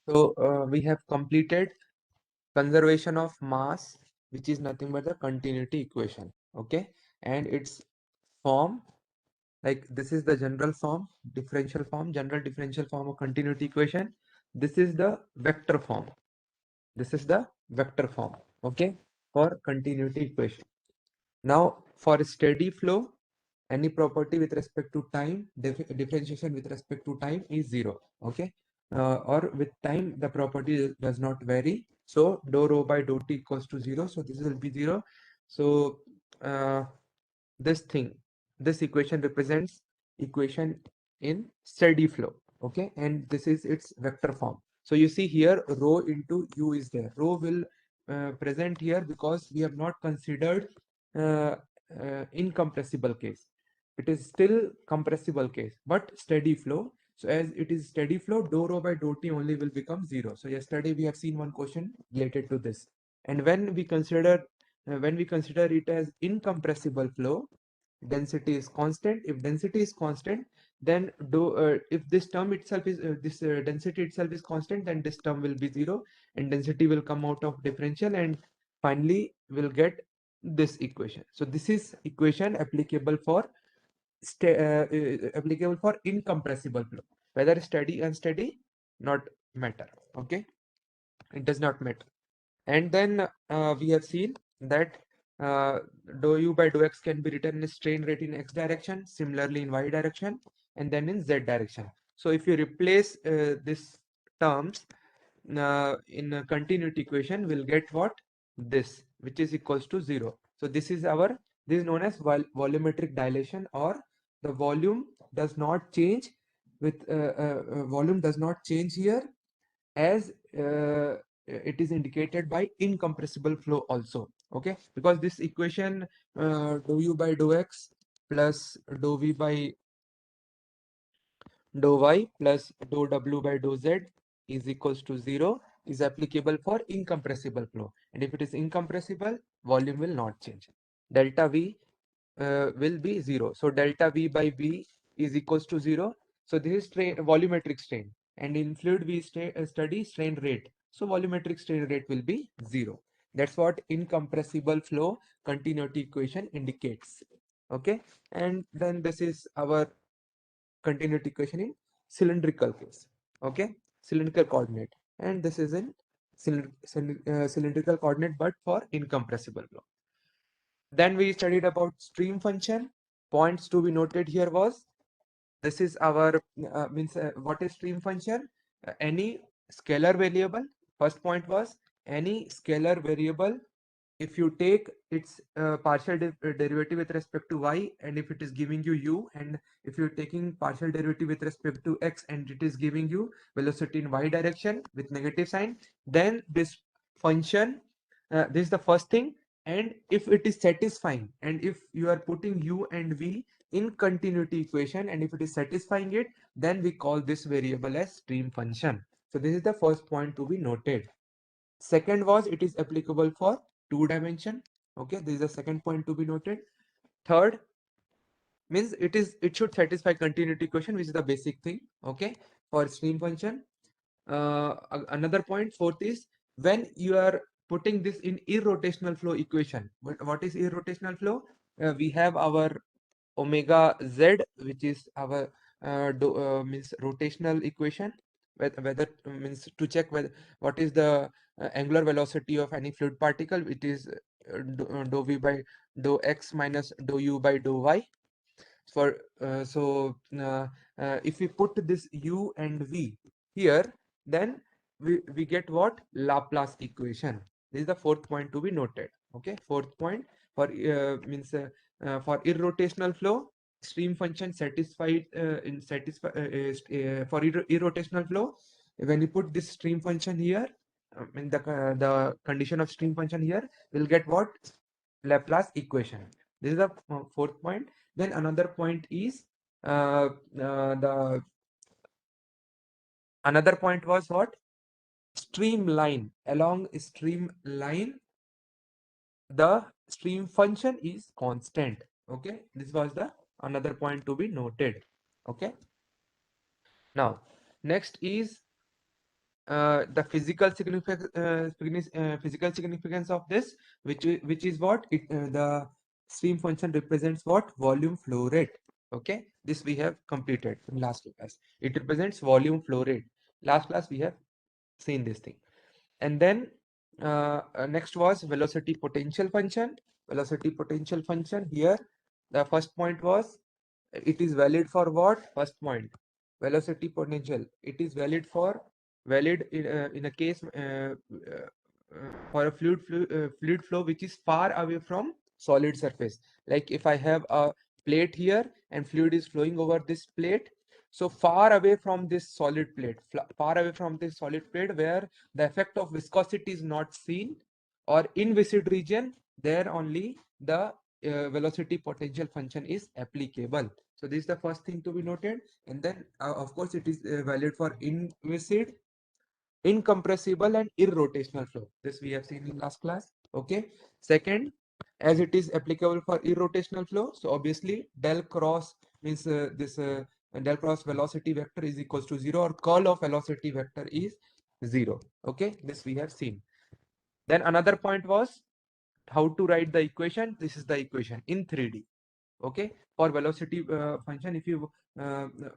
So we have completed conservation of mass, which is nothing but the continuity equation. Okay, and its form, like this is the general form, differential form, general differential form of continuity equation. This is the vector form. This is the vector form. Okay, for continuity equation. Now for steady flow, any property with respect to time, differentiation with respect to time is 0. Okay, or with time the property does not vary, so dou rho by dou t equals to 0, so this will be 0. So uh, this thing, this equation represents equation in steady flow. Okay, and this is its vector form. So you see here rho into u is there. Rho will present here because we have not considered uh, incompressible case. It is still compressible case, but steady flow. So as it is steady flow, dou rho by dou t only will become 0. So yesterday we have seen one question related to this. And when we consider it as incompressible flow, density is constant. If density is constant, then if this term itself is this density itself is constant, then this term will be 0 and density will come out of differential, and finally we'll get this equation. So this is equation applicable for applicable for incompressible flow. Whether steady unsteady not matter. Okay, it does not matter. And then we have seen that uh, dou u by dou x can be written in strain rate in x direction, similarly in y direction, and then in z direction. So if you replace these terms in a continuity equation, we'll get what? This, which is equals to 0. So this is known as volumetric dilation, or the volume does not change with volume does not change here, as it is indicated by incompressible flow also. Okay, because this equation dou u by dou x plus dou v by dou y plus dou w by dou z is equals to 0 is applicable for incompressible flow, and if it is incompressible, volume will not change. Delta v will be 0. So delta v by v is equals to 0. So this is volumetric strain, and in fluid we study strain rate. So volumetric strain rate will be 0. That's what incompressible flow continuity equation indicates. Okay, and then this is our continuity equation in cylindrical case. Okay, cylindrical coordinate, and this is in cylindrical coordinate but for incompressible flow. Then we studied about stream function. Points to be noted here was, this is our what is stream function? Any scalar variable. First point was any scalar variable, if you take its partial derivative with respect to y, and if it is giving you u, and if you're taking partial derivative with respect to x and it is giving you velocity in y direction with negative sign, then this function, this is the first thing. And if it is satisfying, and if you are putting u and v in continuity equation, and if it is satisfying it, then we call this variable as stream function. So this is the first point to be noted. Second was, it is applicable for 2 dimension. Okay, this is the second point to be noted. Third means it should satisfy continuity equation, which is the basic thing. Okay, for stream function. Another point, fourth, is when you are putting this in irrotational flow equation. What is irrotational flow? We have our omega z, which is our means rotational equation, whether means to check whether what is the angular velocity of any fluid particle. It is dou v by dou x minus dou u by dou y. For if we put this u and v here, then we get what? Laplace equation. This is the fourth point to be noted. Okay, fourth point, for for irrotational flow, stream function satisfied for irrotational flow. When you put this stream function here, in the condition of stream function here, we'll get what? Laplace equation. This is the fourth point. Then another point is the another point was what? Streamline. Along streamline, the stream function is constant. Okay, this was the another point to be noted. Okay, now next is the physical significance of this, which is what it the stream function represents what volume flow rate. Okay, this we have completed in last class. It represents volume flow rate. Last class we have seen this thing. And then next was velocity potential function. Velocity potential function, here the first point was it is valid for what? First point, velocity potential. It is valid in a case for a fluid flow which is far away from solid surface. Like if I have a plate here and fluid is flowing over this plate, so far away from this solid plate, far away from this solid plate where the effect of viscosity is not seen, or in viscid region, there only the velocity potential function is applicable. So this is the first thing to be noted. And then of course it is valid for inviscid, incompressible and irrotational flow. This we have seen in last class. Okay. Second, as it is applicable for irrotational flow, so obviously del cross means this del cross velocity vector is equals to 0, or curl of velocity vector is 0. Okay, this we have seen. Then another point was how to write the equation. This is the equation in 3D. Okay, for velocity function, if you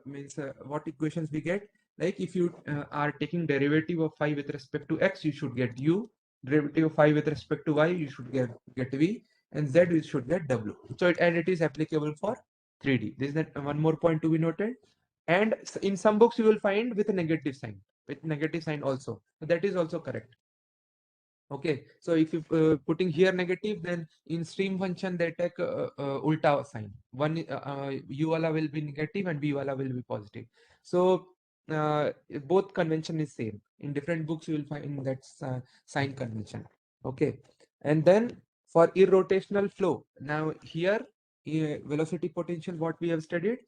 means what equations we get, like if you are taking derivative of phi with respect to x, you should get u, derivative of phi with respect to y, you should get v, and z you should get w. So it is applicable for 3D. This is that one more point to be noted. And in some books you will find with a negative sign, also, so that is also correct. Okay, so if you putting here negative, then in stream function they take ulta sign. One u wala will be negative and v wala will be positive. So both convention is same. In different books you will find that sign convention. Okay, and then for irrotational flow, now here velocity potential, what we have studied,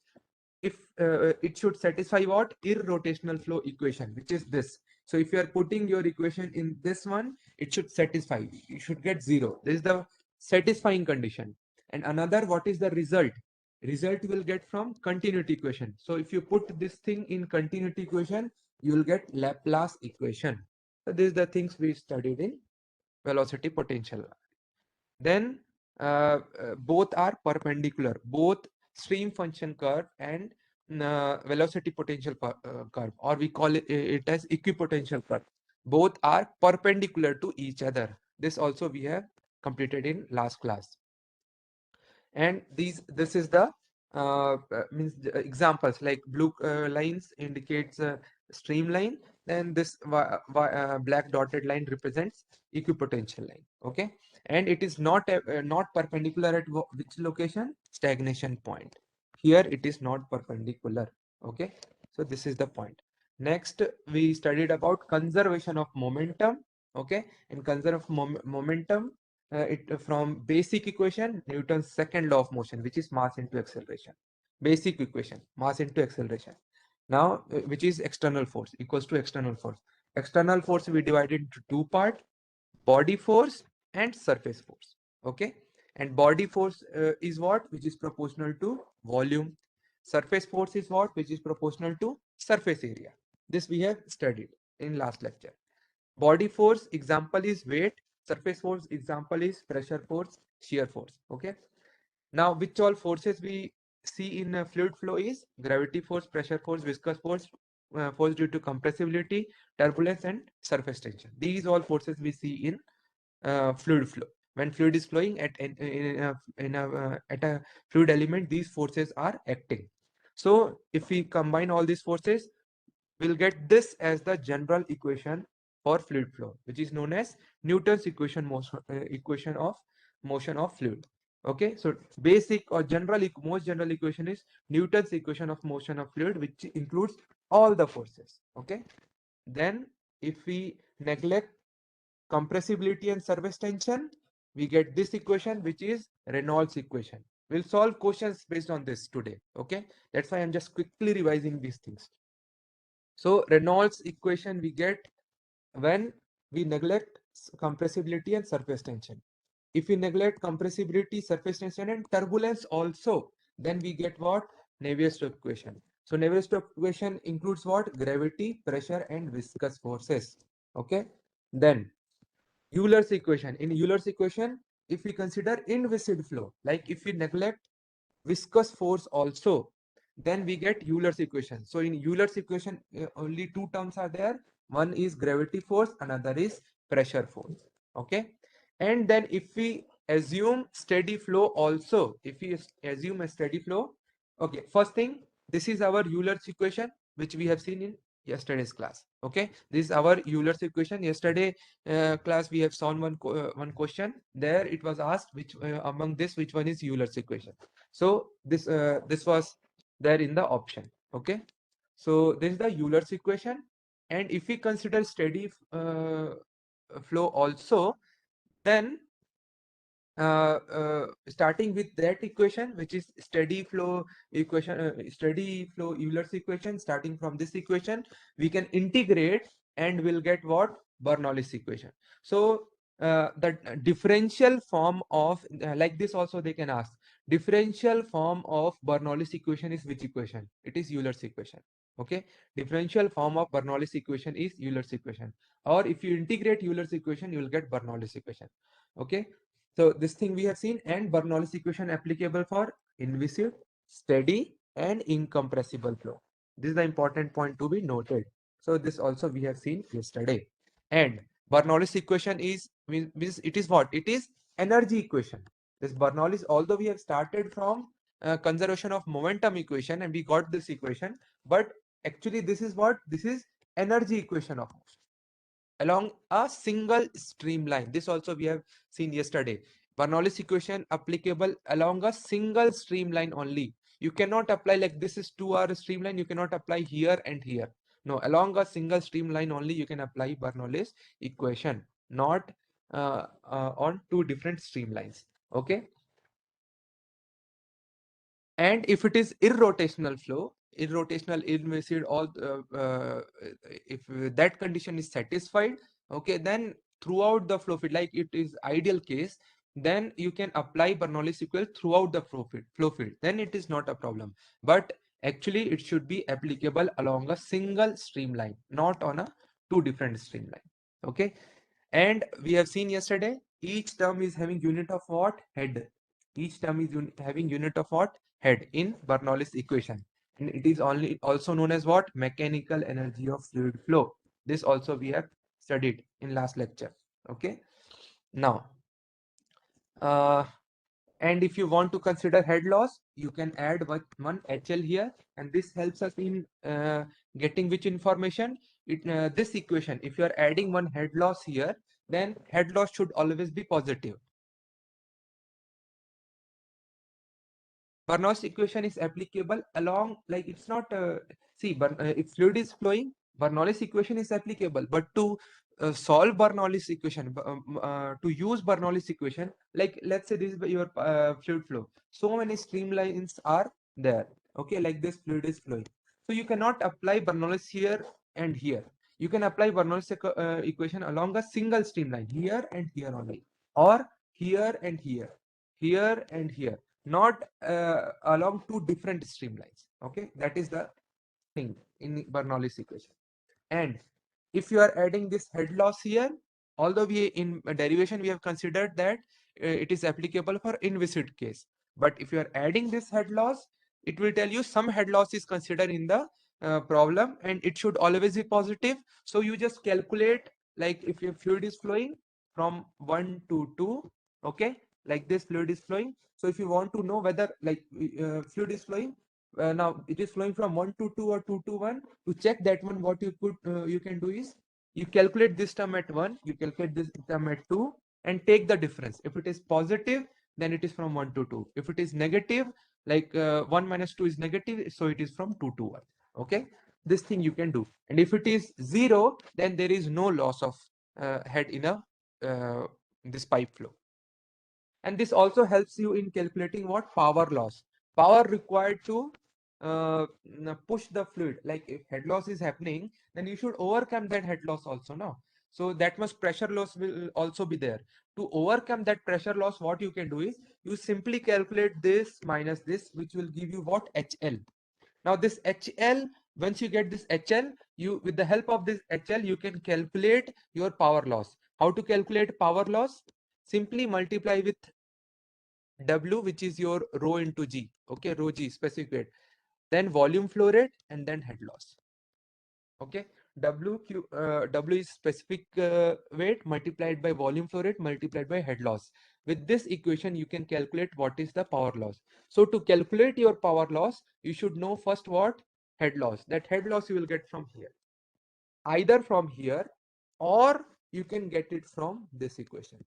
if it should satisfy what? Irrotational flow equation, which is this. So if you are putting your equation in this one, it should satisfy, you should get 0. This is the satisfying condition. And another, what is the result? Result will get from continuity equation. So if you put this thing in continuity equation, you will get Laplace equation. So these are the things we studied in velocity potential. Then both are perpendicular, both stream function curve and velocity potential curve, or we call it as equipotential curve. Both are perpendicular to each other. This also we have completed in last class. And this is the means examples, like blue lines indicates streamline, and this black dotted line represents equipotential line. Okay, and it is not perpendicular at which location? Stagnation point. Here it is not perpendicular. Okay, so this is the point. Next we studied about conservation of momentum. Okay, in conservation of momentum, from basic equation, Newton's second law of motion, which is mass into acceleration. Basic equation, mass into acceleration. Now which is external force equals to external force. External force we divided into two part: body force and surface force. Okay, and body force is what? Which is proportional to volume. Surface force is what? Which is proportional to surface area. This we have studied in last lecture. Body force example is weight, surface force example is pressure force, shear force. Okay, now which all forces we see in a fluid flow is gravity force, pressure force, viscous force, force due to compressibility, turbulence and surface tension. These all forces we see in fluid flow. When fluid is flowing at a fluid element, these forces are acting. So if we combine all these forces, we'll get this as the general equation for fluid flow, which is known as Newton's equation of motion of fluid. Okay, so basic or most general equation is Newton's equation of motion of fluid, which includes all the forces. Okay, then if we neglect compressibility and surface tension, we get this equation, which is Reynolds equation. We'll solve questions based on this today. Okay, that's why I'm just quickly revising these things. So Reynolds equation we get when we neglect compressibility and surface tension. If we neglect compressibility, surface tension and turbulence also, then we get what? Navier-Stokes equation. So Navier-Stokes equation includes what? Gravity, pressure, and viscous forces. Okay. Then Euler's equation. In Euler's equation, if we consider inviscid flow, like if we neglect viscous force also, then we get Euler's equation. So in Euler's equation, only two terms are there. One is gravity force, another is pressure force. Okay. And then if we assume steady flow also, if we assume a steady flow, okay, first thing, this is our Euler's equation, which we have seen in yesterday's class. Okay, this is our Euler's equation. Yesterday class we have solved one question. There it was asked which among this which one is Euler's equation. So this was there in the option. Okay, so this is the Euler's equation, and if we consider steady flow also, then starting with that equation, which is steady flow equation, steady flow Euler's equation, starting from this equation, we can integrate and we'll get what? Bernoulli's equation. So the differential form of like this also they can ask, differential form of Bernoulli's equation is which equation? It is Euler's equation. Okay, differential form of Bernoulli's equation is Euler's equation, or if you integrate Euler's equation, you will get Bernoulli's equation. Okay, so this thing we have seen, and Bernoulli's equation applicable for inviscid, steady, and incompressible flow. This is the important point to be noted. So this also we have seen yesterday. And Bernoulli's equation is means it is what? It is energy equation. This Bernoulli's, although we have started from conservation of momentum equation and we got this equation, but actually this is what? This is energy equation of motion along a single streamline. This also we have seen yesterday. Bernoulli's equation applicable along a single streamline only. You cannot apply like this is 2R streamline. You cannot apply here and here. No, along a single streamline only you can apply Bernoulli's equation, not on two different streamlines. Okay. And if it is irrotational flow, irrotational, inviscid, all if that condition is satisfied, okay, then throughout the flow field, like it is ideal case, then you can apply Bernoulli's equation throughout the flow field. Then it is not a problem. But actually, it should be applicable along a single streamline, not on a two different streamline. Okay, and we have seen yesterday, each term is having unit of what? Head. Each term is having unit of what? Head in Bernoulli's equation. And it is only also known as what? Mechanical energy of fluid flow. This also we have studied in last lecture. Okay. Now, uh, and if you want to consider head loss, you can add one HL here, and this helps us in getting which information? This equation, if you are adding one head loss here, then head loss should always be positive. Bernoulli's equation is applicable along, like it's not, see, if fluid is flowing, Bernoulli's equation is applicable, but to solve Bernoulli's equation, to use Bernoulli's equation, like let's say this is your fluid flow. So many streamlines are there. Okay, like this fluid is flowing. So you cannot apply Bernoulli's here and here. You can apply Bernoulli's equation along a single streamline, here and here only, or here and here, not along two different streamlines. Okay, that is the thing in Bernoulli's equation. And if you are adding this head loss here, although we in derivation we have considered that it is applicable for inviscid case, but if you are adding this head loss, it will tell you some head loss is considered in the problem, and it should always be positive. So you just calculate, like if your fluid is flowing from 1 to 2, okay, like this fluid is flowing. So if you want to know whether like fluid is flowing, now it is flowing from 1 to 2 or 2 to 1, to check that one, what you can do is you calculate this term at 1, you calculate this term at 2, and take the difference. If it is positive, then it is from 1 to 2. If it is negative, like 1 minus 2 is negative, so it is from 2 to 1. Okay, this thing you can do. And if it is 0, then there is no loss of head in a this pipe flow. And this also helps you in calculating what? Power loss. Power required to push the fluid. Like if head loss is happening, then you should overcome that head loss also now. So that much pressure loss will also be there. To overcome that pressure loss, what you can do is you simply calculate this minus this, which will give you what? HL. Now this HL, once you get this HL, you with the help of this HL, you can calculate your power loss. How to calculate power loss? Simply multiply with W, which is your rho into G. Okay, rho G, specific weight. Then volume flow rate, and then head loss. Okay, W is specific weight multiplied by volume flow rate multiplied by head loss. With this equation, you can calculate what is the power loss. So to calculate your power loss, you should know first what? Head loss. That head loss you will get from here. Either from here, or you can get it from this equation.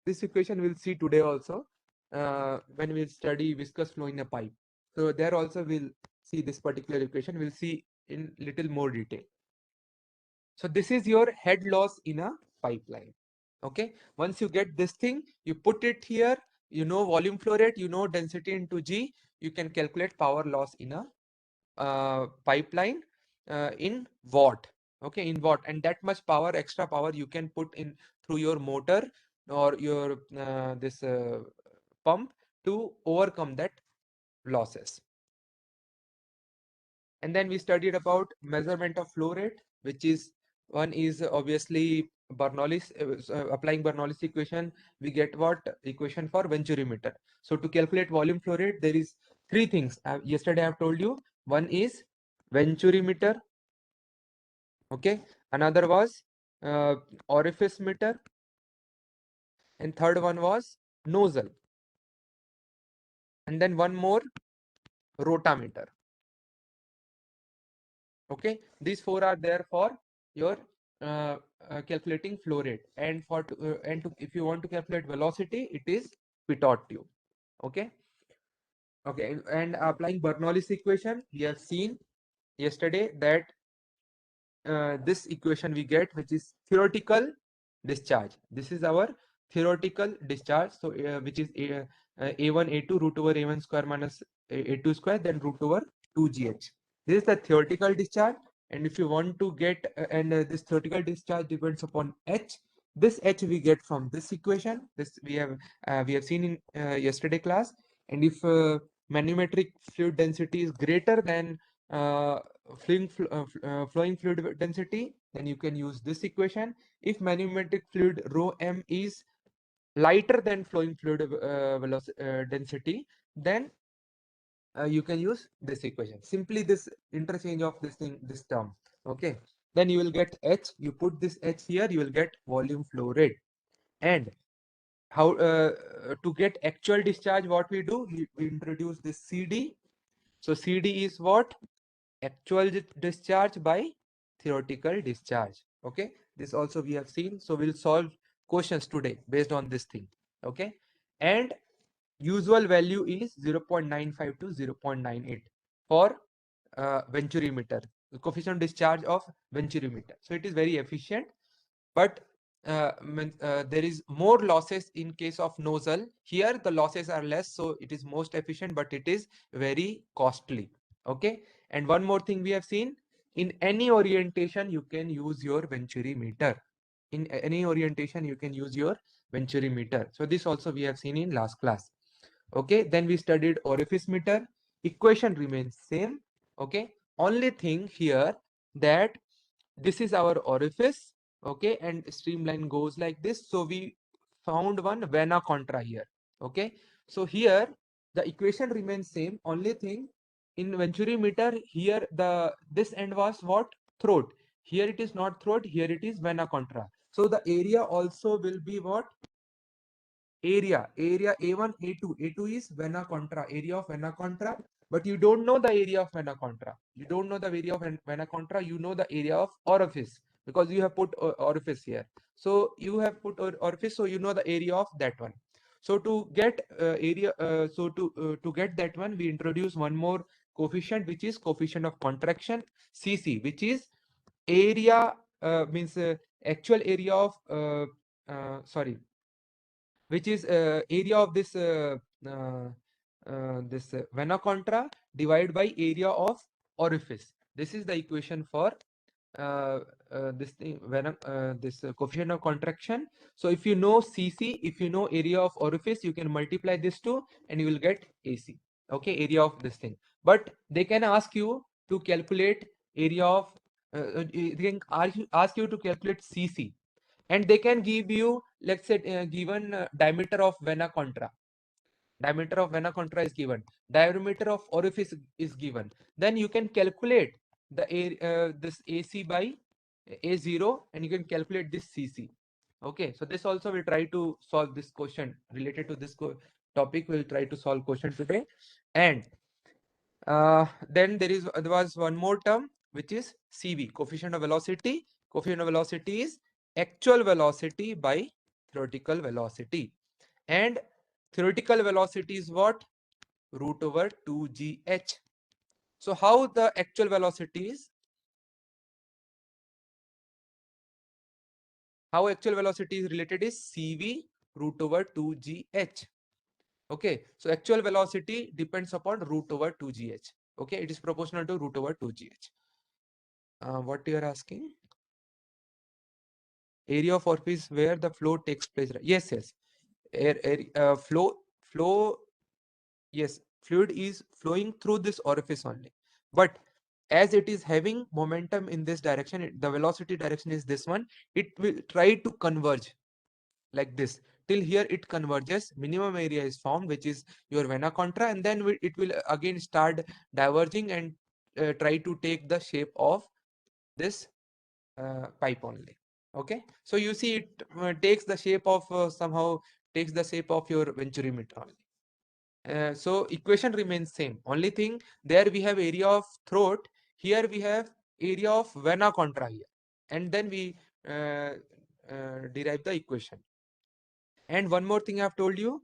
This equation we'll see today also when we'll study viscous flow in a pipe. So there also we'll see this particular equation. We'll see in little more detail. So this is your head loss in a pipeline. Okay. Once you get this thing, you put it here, you know volume flow rate, you know density into G, you can calculate power loss in a pipeline in watt. Okay, in watt, and that much power, extra power you can put in through your motor or your this pump to overcome that losses. And then we studied about measurement of flow rate, which is one is obviously Bernoulli's applying Bernoulli's equation. We get what equation for venturimeter. So to calculate volume flow rate, there is three things. Yesterday I have told you. One is venturimeter. Okay. Another was orifice meter, and third one was nozzle. And then one more, rotameter. Okay, these four are there for your calculating flow rate, and if you want to calculate velocity, it is pitot tube. Okay, and applying Bernoulli's equation, we have seen yesterday that this equation we get, which is theoretical discharge. This is our theoretical discharge. So which is a1 a2 root over a1 square minus a2 square, then root over 2gh. This is the theoretical discharge. And if you want to get this theoretical discharge depends upon h. This h we get from this equation. This we have seen in yesterday class. And if manometric fluid density is greater than uh, flowing fluid density, then you can use this equation. If manometric fluid rho m is lighter than flowing fluid density, then you can use this equation. Simply this interchange of this term. Okay, then you will get h. You put this h here, you will get volume flow rate. And how to get actual discharge, what we do, we introduce this CD. So CD is what? Actual discharge by theoretical discharge. Okay, this also we have seen. So we'll solve questions today based on this thing. Okay, and usual value is 0.95 to 0.98 for venturimeter, the coefficient discharge of venturimeter. So it is very efficient, but there is more losses in case of nozzle. Here the losses are less, so it is most efficient, but it is very costly. Okay, and one more thing we have seen, in any orientation you can use your venturimeter. In any orientation you can use your venturimeter. So this also we have seen in last class. Okay, then we studied orifice meter. Equation remains same. Okay, only thing here that this is our orifice. Okay, and streamline goes like this. So we found one vena contra here. Okay, so here the equation remains same. Only thing, in venturimeter, here this end was what? Throat. Here it is not throat, here it is vena contra. So the area also will be what? Area a1 a2 is vena contra, area of vena contra. But you don't know the area of vena contra, you don't know the area of vena contra, you know the area of orifice, because you have put orifice here. So you have put orifice, so you know the area of that one. So to get area to get that one, we introduce one more coefficient, which is coefficient of contraction, cc, which is area means actual area of sorry, which is area of this vena contra divided by area of orifice. This is the equation for this thing, this coefficient of contraction. So if you know cc, if you know area of orifice, you can multiply this two and you will get ac. Okay, area of this thing. But they can ask you to calculate area of they can ask you to calculate CC, and they can give you, let's say, given diameter of vena contra. Diameter of vena contra is given. Diameter of orifice is given. Then you can calculate the this AC by A0, and you can calculate this CC. Okay, so this also will try to solve this question related to this topic. We'll try to solve question today. And then there was one more term, which is CV, coefficient of velocity. Coefficient of velocity is actual velocity by theoretical velocity. And theoretical velocity is what? Root over 2gh. So how the actual velocity is? How actual velocity is related is CV root over 2gh. Okay, so actual velocity depends upon root over 2gh. Okay, it is proportional to root over 2gh. What you are asking? Area of orifice where the flow takes place. Yes, yes. Flow. Yes, fluid is flowing through this orifice only. But as it is having momentum in this direction, the velocity direction is this one. It will try to converge like this. Till here it converges, minimum area is formed, which is your vena contra, and then it will again start diverging and try to take the shape of this pipe only. Okay, so you see it takes the shape of somehow takes the shape of your venturimeter only. So equation remains same. Only thing, there we have area of throat, here we have area of vena contra here, and then we derive the equation. And one more thing I have told you,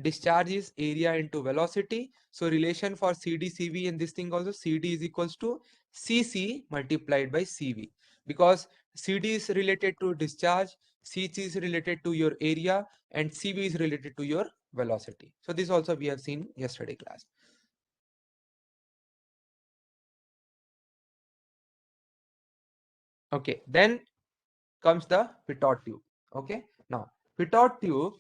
discharge is area into velocity. So relation for CD, CV and this thing also, CD is equals to CC multiplied by CV, because CD is related to discharge, CC is related to your area, and CV is related to your velocity. So this also we have seen yesterday class. Okay, then comes the pitot tube. Okay, now pitot tube,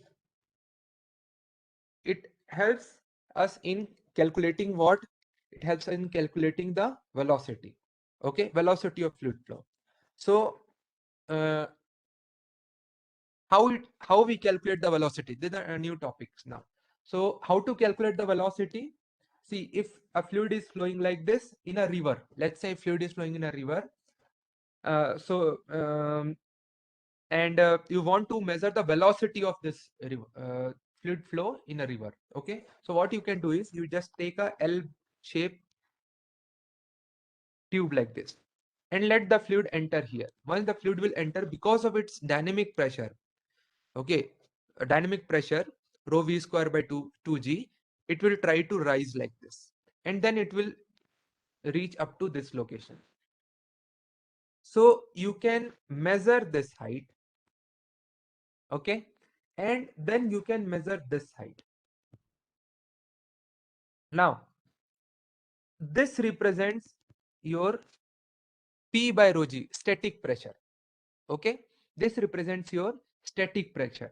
it helps us in calculating what? It helps in calculating the velocity. Okay, velocity of fluid flow. So uh, how we calculate the velocity? These are new topics now. So how to calculate the velocity? See, if a fluid is flowing like this in a river, let's say fluid is flowing in a river. And you want to measure the velocity of this river, fluid flow in a river. Okay, so what you can do is you just take a L shape tube like this and let the fluid enter here. Once the fluid will enter, because of its dynamic pressure, okay, dynamic pressure rho v square by 2g, it will try to rise like this, and then it will reach up to this location. So you can measure this height, okay, and then you can measure this height. Now this represents your P by rho g, static pressure. Okay, this represents your static pressure,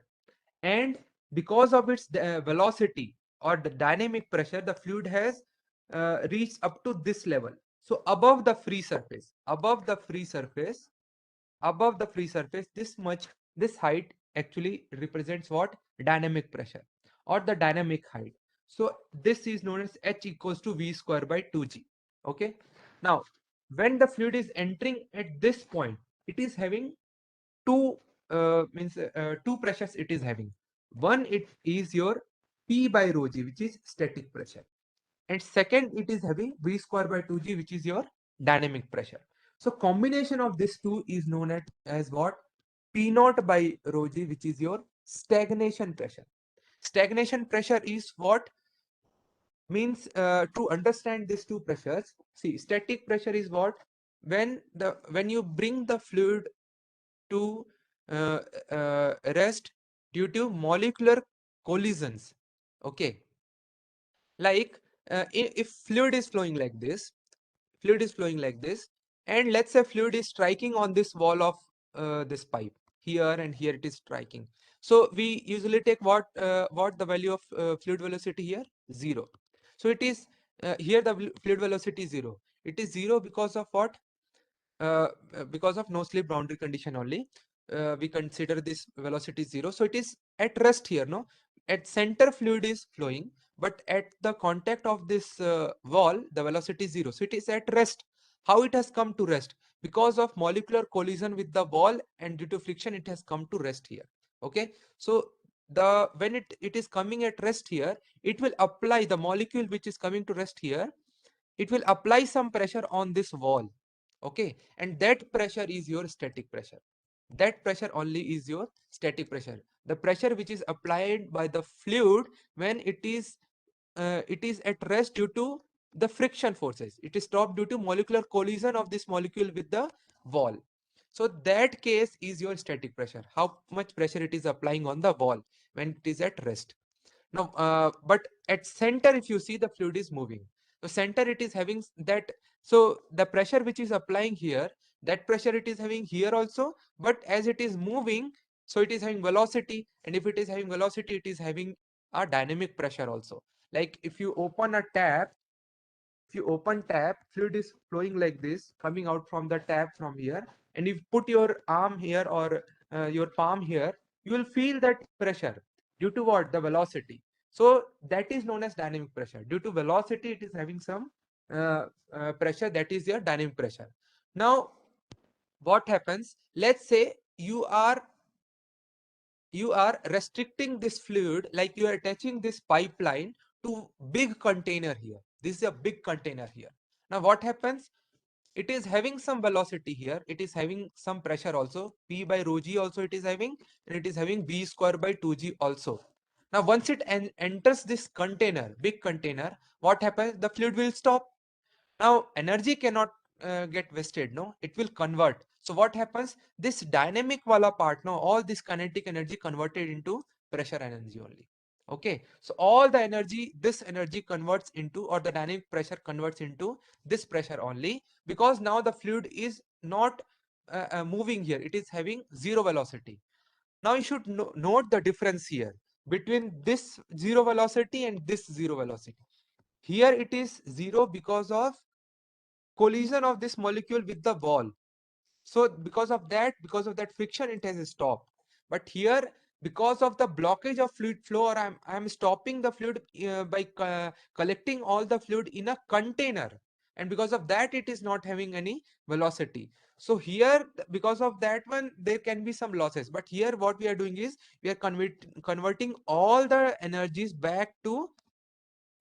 and because of its velocity or the dynamic pressure, the fluid has reached up to this level. So above the free surface, this much, this height actually represents what? Dynamic pressure or the dynamic height. So this is known as H equals to V square by 2g. Okay, now when the fluid is entering at this point, it is having two two pressures it is having. One, it is your P by rho g, which is static pressure, and second, it is having V square by 2g, which is your dynamic pressure. So combination of these two is known as what? P naught by rho g, which is your stagnation pressure. Stagnation pressure is what? Means to understand these two pressures, see, static pressure is what? When you bring the fluid to uh, rest due to molecular collisions. Okay, like if fluid is flowing like this, and let's say fluid is striking on this wall of this pipe here, and here it is striking. So we usually take what the value of fluid velocity here? 0. So it is here the fluid velocity is 0. It is 0 because of what? Because of no slip boundary condition only. We consider this velocity 0. So it is at rest here, no? At center fluid is flowing, but at the contact of this wall, the velocity is 0. So it is at rest. How it has come to rest? Because of molecular collision with the wall, and due to friction, it has come to rest here. Okay. So the when it is coming at rest here, it will apply the molecule which is coming to rest here. It will apply some pressure on this wall. Okay, and that pressure is your static pressure. That pressure only is your static pressure. The pressure which is applied by the fluid when it is at rest due to the friction forces. It is stopped due to molecular collision of this molecule with the wall. So that case is your static pressure. How much pressure it is applying on the wall when it is at rest. Now, but at center, if you see, the fluid is moving. So center, it is having that. So the pressure which is applying here, that pressure it is having here also. But as it is moving, so it is having velocity. And if it is having velocity, it is having a dynamic pressure also. Like if you open a tap, if you open tap, fluid is flowing like this, coming out from the tap from here. And if you put your arm here or your palm here, you will feel that pressure due to what? The velocity. So that is known as dynamic pressure. Due to velocity, it is having some pressure, that is your dynamic pressure. Now, what happens? Let's say you are restricting this fluid, like you are attaching this pipeline to big container here. This is a big container here. Now what happens? It is having some velocity here. It is having some pressure also. P by rho g also it is having, and it is having v square by 2g also. Now once it enters this container, big container, what happens? The fluid will stop. Now energy cannot get wasted, no? It will convert. So what happens? This dynamic wala part, no, all this kinetic energy converted into pressure energy only. Okay, so all the energy, this energy converts into, or the dynamic pressure converts into this pressure only, because now the fluid is not moving here. It is having zero velocity. Now you should note the difference here between this zero velocity and this zero velocity. Here it is zero because of collision of this molecule with the wall. So because of that friction, it has stopped. But here, because of the blockage of fluid flow, or I'm stopping the fluid by collecting all the fluid in a container, and because of that, it is not having any velocity. So here, because of that one, there can be some losses. But here, what we are doing is we are converting all the energies back to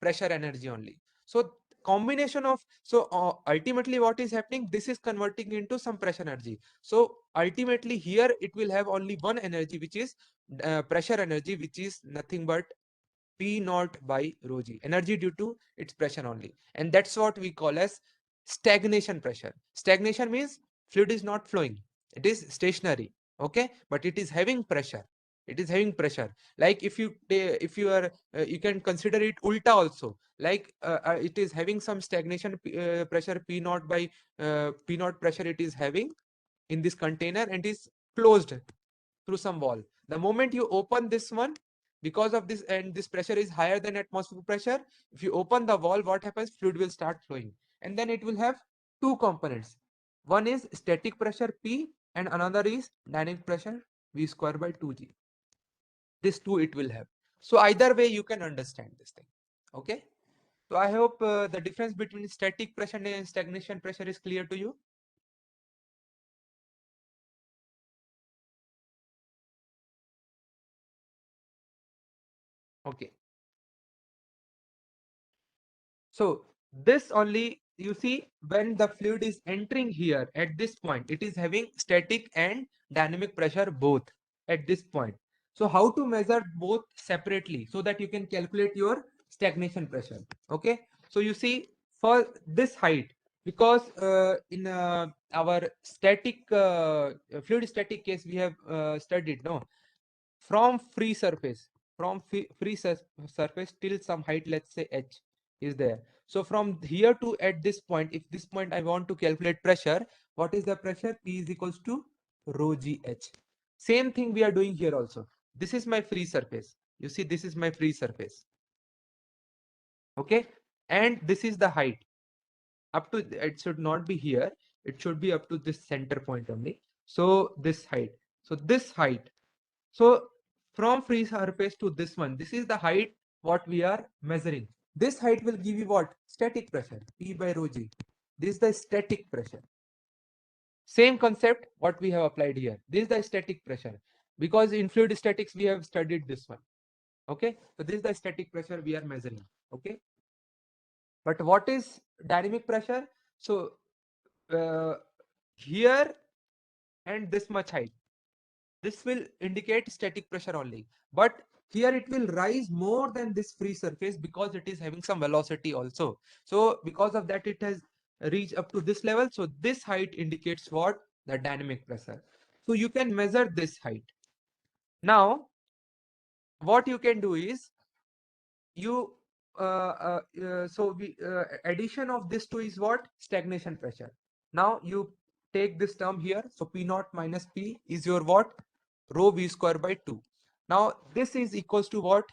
pressure energy only. So combination of, so ultimately what is happening, this is converting into some pressure energy. So ultimately here it will have only one energy, which is pressure energy, which is nothing but P naught by rho g, energy due to its pressure only. And that's what we call as stagnation pressure. Stagnation means fluid is not flowing, it is stationary. Okay, but it is having pressure. It is having pressure. Like if you are you can consider it ulta also. Like it is having some stagnation pressure P naught by P naught pressure it is having in this container, and is closed through some wall. The moment you open this one, because of this, and this pressure is higher than atmospheric pressure, if you open the wall, what happens? Fluid will start flowing, and then it will have two components. One is static pressure P, and another is dynamic pressure V square by 2g. This two it will have. So either way you can understand this thing. Okay, so I hope the difference between static pressure and stagnation pressure is clear to you. Okay, so this only, you see, when the fluid is entering here at this point, it is having static and dynamic pressure both at this point. So how to measure both separately so that you can calculate your stagnation pressure? Okay, so you see, for this height, because in our static fluid static case we have studied, no, from free surface, from surface till some height, let's say h is there. So from here to at this point, if this point I want to calculate pressure, what is the pressure? P is equals to rho g h. Same thing we are doing here also. This is my free surface. You see, this is my free surface. Okay, and this is the height. Up to, it should not be here, it should be up to this center point only. So this height, so this height, so from free surface to this one, this is the height what we are measuring. This height will give you what? Static pressure, P by rho g. This is the static pressure. Same concept what we have applied here. This is the static pressure, because in fluid statics we have studied this one. Okay, so this is the static pressure we are measuring. Okay, but what is dynamic pressure? So here and this much height, this will indicate static pressure only, but here it will rise more than this free surface because it is having some velocity also. So because of that it has reached up to this level. So this height indicates what? The dynamic pressure. So you can measure this height. Now what you can do is, you so we addition of this two is what? Stagnation pressure. Now you take this term here, so P naught minus P is your what? Rho v square by 2. Now this is equals to what?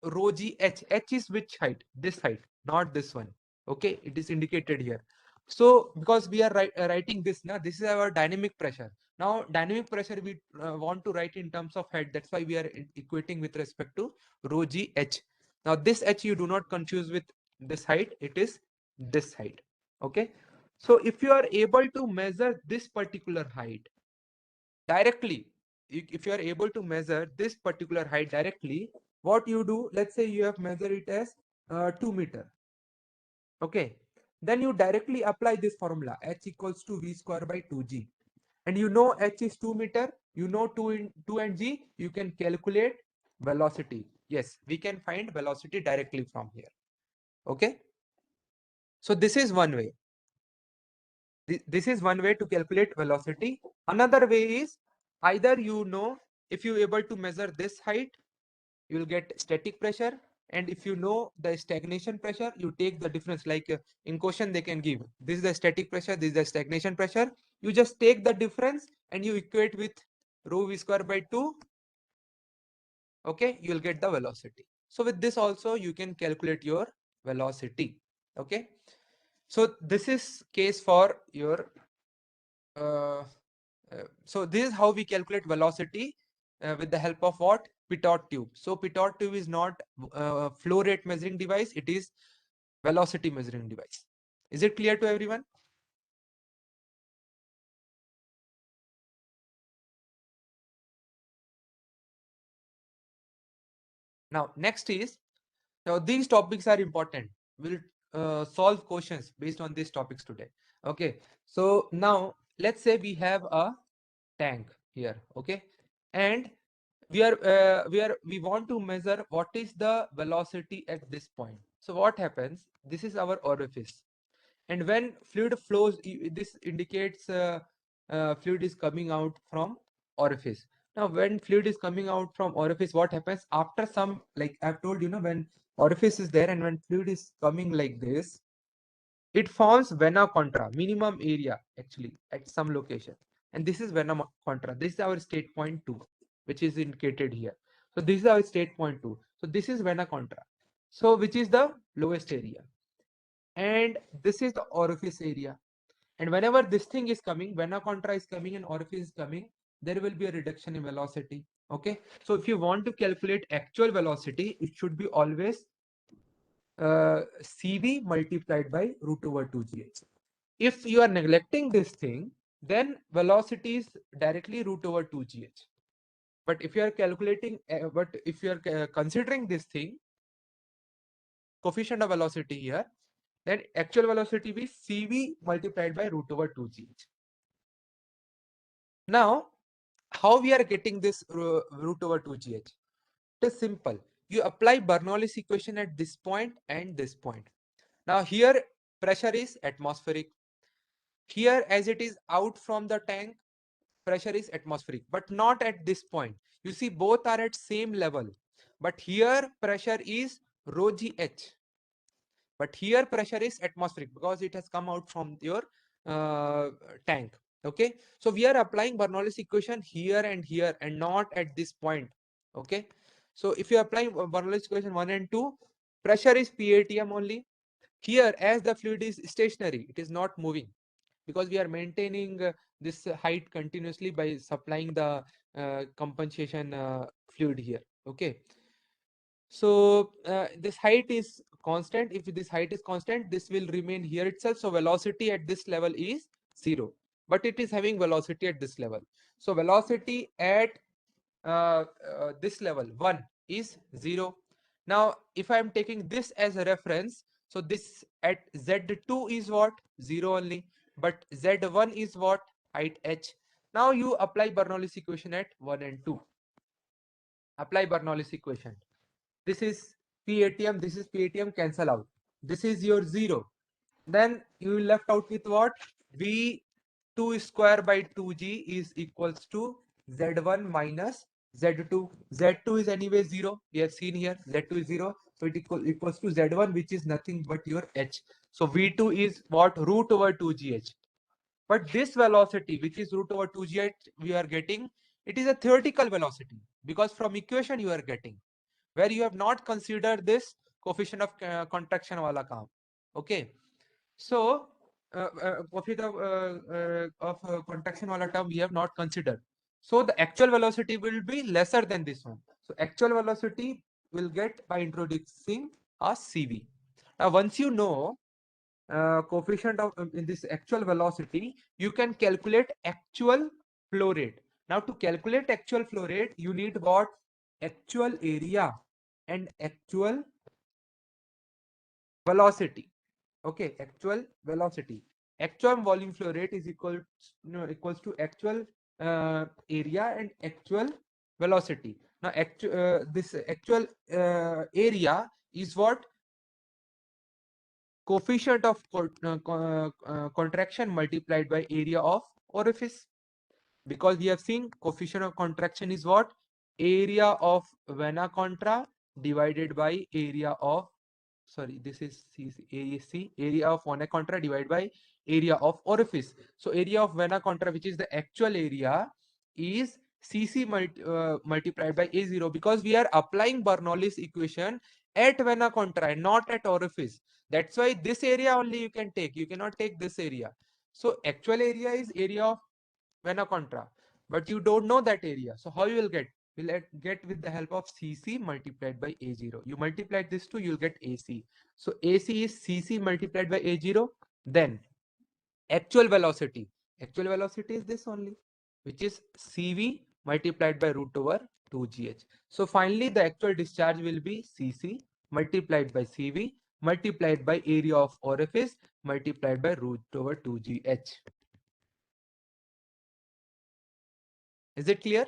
Rho g h. H is which height? This height, not this one. Okay, it is indicated here. So because we are writing this now, this is our dynamic pressure. Now dynamic pressure we want to write in terms of head, that's why we are equating with respect to rho g h. Now this h you do not confuse with this height, it is this height. Okay, so if you are able to measure this particular height directly, if you are able to measure this particular height directly, what you do, let's say you have measured it as 2 meter. Okay, then you directly apply this formula, h equals to v square by 2g, and you know h is 2 meter, you know 2 and g, you can calculate velocity. Yes, we can find velocity directly from here. Okay, so this is one way. This is one way to calculate velocity. Another way is, either you know, if you able to measure this height, you will get static pressure, and if you know the stagnation pressure, you take the difference. Like in question they can give, this is the static pressure, this is the stagnation pressure, you just take the difference and you equate with rho v square by 2. Okay, you will get the velocity. So with this also you can calculate your velocity. Okay, so this is case for your uh, so this is how we calculate velocity with the help of what? Pitot tube. So pitot tube is not flow rate measuring device, it is velocity measuring device. Is it clear to everyone? Now next is, now these topics are important. We'll solve questions based on these topics today. Okay, so now let's say we have a tank here. Okay, and we want to measure what is the velocity at this point. So what happens, this is our orifice, and when fluid flows, this indicates fluid is coming out from orifice. Now when fluid is coming out from orifice, what happens after some, like I've told you, when orifice is there and when fluid is coming like this, it forms vena contra, minimum area actually at some location, and this is vena contra. This is our state point 2, which is indicated here. So this is our state point 2. So this is vena contra, so which is the lowest area, and this is the orifice area. And whenever this thing is coming, vena contra is coming and orifice is coming, there will be a reduction in velocity. Okay, so if you want to calculate actual velocity, it should be always CV multiplied by root over 2gh. If you are neglecting this thing, then velocity is directly root over 2gh. But if you are calculating, but if you are considering this thing, coefficient of velocity here, then actual velocity will be CV multiplied by root over 2gh. Now, how we are getting this root over 2gh? It is simple. You apply Bernoulli's equation at this point and this point. Now here pressure is atmospheric. Here, as it is out from the tank, pressure is atmospheric, but not at this point. You see, both are at same level, but here pressure is rho g h, but here pressure is atmospheric because it has come out from your tank. Okay, so we are applying Bernoulli's equation here and not at this point. Okay, so if you apply Bernoulli's equation 1 and 2, pressure is PATM only, Here, as the fluid is stationary, it is not moving, because we are maintaining this height continuously by supplying the compensation fluid here. Okay, so this height is constant. If this height is constant, this will remain here itself. So velocity at this level is 0, but it is having velocity at this level. So velocity at this level 1 is 0. Now if I am taking this as a reference, so this at z2 is what? 0 only, but z1 is what? Height h. Now you apply Bernoulli's equation at 1 and 2. Apply Bernoulli's equation. This is PATM, this is PATM, cancel out. This is your 0. Then you will left out with what? V2 square by 2g is equals to z1 minus z2. Z2 is anyway 0. We have seen here z2 is 0. So it equals to z1, which is nothing but your h. So V2 is what? Root over 2gh. But this velocity, which is root over 2gh, we are getting, it is a theoretical velocity, because from equation you are getting, where you have not considered this coefficient of contraction wala kaam. Okay, so coefficient of contraction wala term we have not considered. So the actual velocity will be lesser than this one. So actual velocity will get by introducing a CV. Now once you know coefficient of in this actual velocity, you can calculate actual flow rate. Now to calculate actual flow rate, you need what? Actual area and actual velocity. Okay, actual velocity. Actual volume flow rate is equals to actual area and actual velocity. Now this actual area is what? Coefficient of contraction multiplied by area of orifice, because we have seen coefficient of contraction is what? Area of vena contra divided by area of, sorry, this is AC, area of vena contra divided by area of orifice. So area of vena contra, which is the actual area, is CC multiplied by A0, because we are applying Bernoulli's equation at vena contra, not at orifice. That's why this area only you can take. You cannot take this area. So actual area is area of vena contra, but you don't know that area. So how you will get? We'll get with the help of CC multiplied by A0. You multiply this two, you'll get AC. So AC is CC multiplied by A0. Then actual velocity. Actual velocity is this only, which is CV multiplied by root over 2gh. So finally, the actual discharge will be CC multiplied by CV multiplied by area of orifice multiplied by root over 2gh. Is it clear?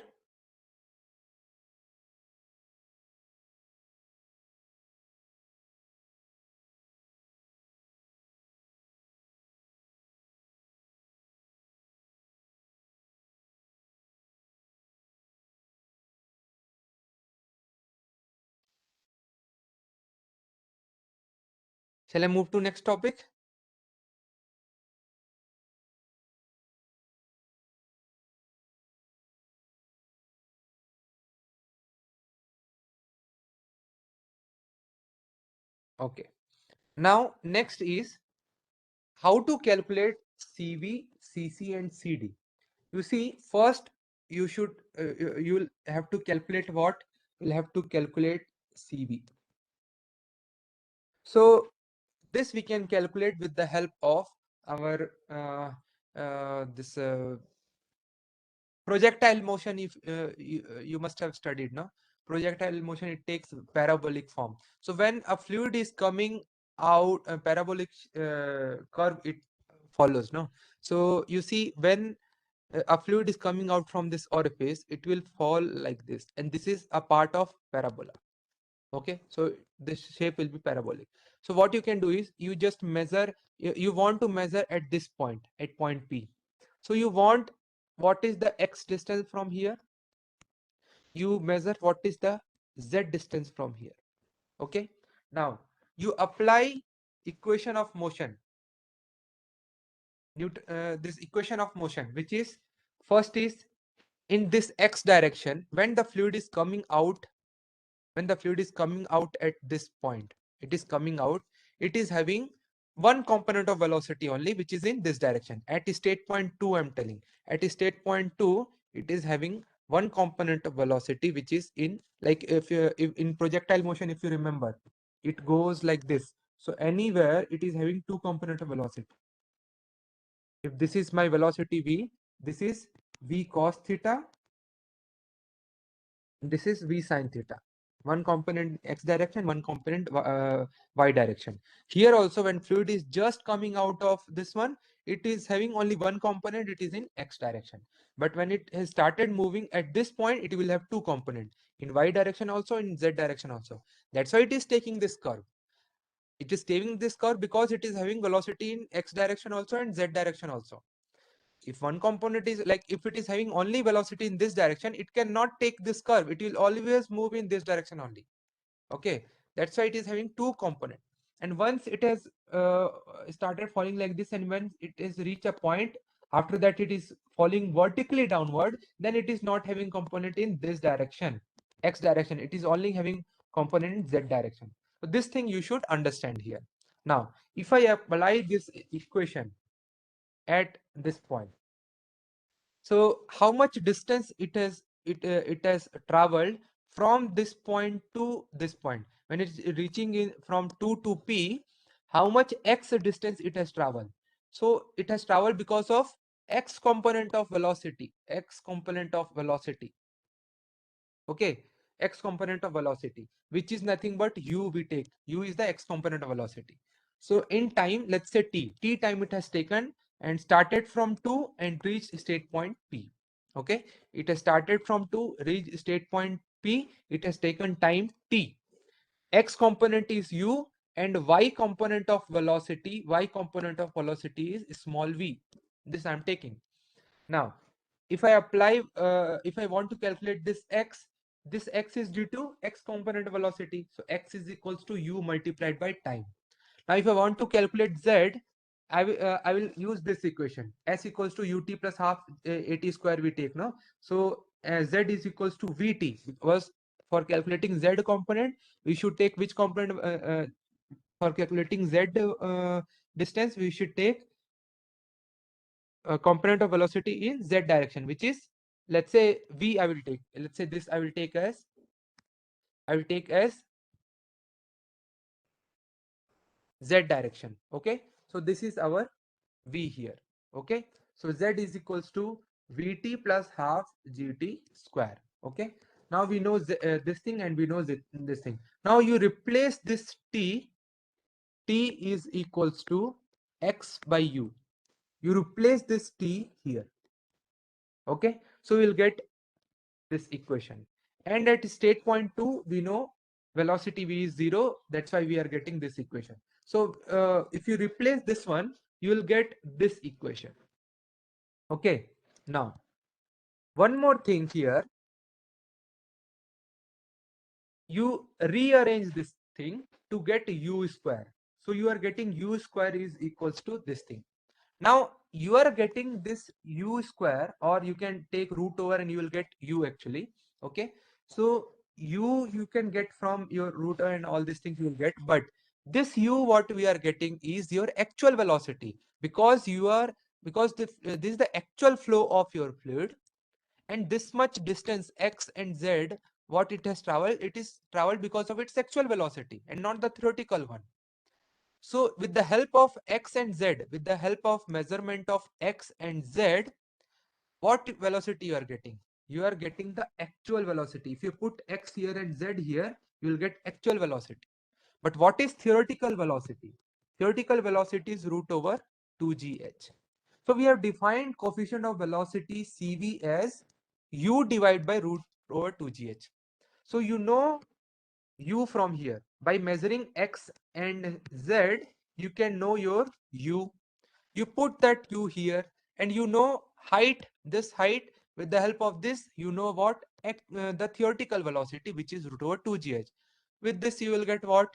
Shall I move to next topic? Okay. Now, next is how to calculate CV, CC, and CD. You see, first you should you'll have to calculate what? You'll have to calculate CV. So this we can calculate with the help of our this projectile motion. If you must have studied, no? Projectile motion, it takes parabolic form. So when a fluid is coming out, a parabolic curve it follows, no? So you see, when a fluid is coming out from this orifice, it will fall like this, and this is a part of parabola. Okay, so this shape will be parabolic. So what you can do is you just measure, you want to measure at this point, at point P. So you want, what is the x distance from here? You measure what is the z distance from here. Okay, now you apply equation of motion, this equation of motion, which is, first is in this x direction, when the fluid is coming out, when the fluid is coming out at this point, it is coming out, it is having one component of velocity only, which is in this direction. At state point 2, I'm telling. At state point 2, it is having one component of velocity, which is in, like, if in projectile motion, if you remember, it goes like this. So anywhere it is having two component of velocity. If this is my velocity v, this is v cos theta, this is v sine theta. One component x direction, one component y direction. Here also, when fluid is just coming out of this one, it is having only one component, it is in x direction. But when it has started moving at this point, it will have two components, in y direction also, in z direction also. That's why it is taking this curve. It is taking this curve because it is having velocity in x direction also and z direction also. If one component is, like, if it is having only velocity in this direction, it cannot take this curve, it will always move in this direction only. Okay, that's why it is having two components. And once it has started falling like this, and when it has reached a point, after that it is falling vertically downward, then it is not having component in this direction, x direction. It is only having component in z direction. So this thing you should understand here. Now if I apply this equation at this point, so how much distance it has traveled from this point to this point, when it's reaching in from 2 to p, how much x distance it has traveled? So it has traveled because of x component of velocity, okay, x component of velocity, which is nothing but u. We take u is the x component of velocity. So in time, let's say t time it has taken and started from 2 and reached state point p. Okay, it has started from 2, reached state point p, it has taken time t. X component is u, and y component of velocity is small v. This I'm taking. Now if I apply, if I want to calculate this x is due to x component velocity. So x is equals to u multiplied by time. Now if I want to calculate z, I will use this equation, s equals to ut plus half at square we take, no? So z is equals to vt, because for calculating z component, we should take which component, for calculating z distance, we should take component of velocity in z direction, which is, let's say v, I will take, let's say this I will take as z direction. Okay, so this is our v here. Okay, so z is equals to vt plus half gt square. Okay, now we know this thing, and we know this thing. Now you replace this t is equals to x by u. You replace this t here. Okay, so we'll get this equation. And at state point 2, we know velocity v is 0. That's why we are getting this equation. So if you replace this one, you will get this equation. Okay, now one more thing here, you rearrange this thing to get u square. So you are getting u square is equals to this thing. Now you are getting this u square, or you can take root over and you will get u actually. Okay, so you can get from your root over, and all these things you will get, but this u what we are getting is your actual velocity, because this is the actual flow of your fluid, and this much distance x and z, what it has traveled, it is traveled because of its actual velocity and not the theoretical one. So with the help of x and z, with the help of measurement of x and z, what velocity you are getting? You are getting the actual velocity. If you put x here and z here, you will get actual velocity. But what is theoretical velocity? Theoretical velocity is root over 2gh. So we have defined coefficient of velocity Cv as u divided by root over 2gh. So you know u from here. By measuring x and z, you can know your u. You put that u here, and you know height, this height. With the help of this, you know what? The theoretical velocity, which is root over 2gh. With this, you will get what?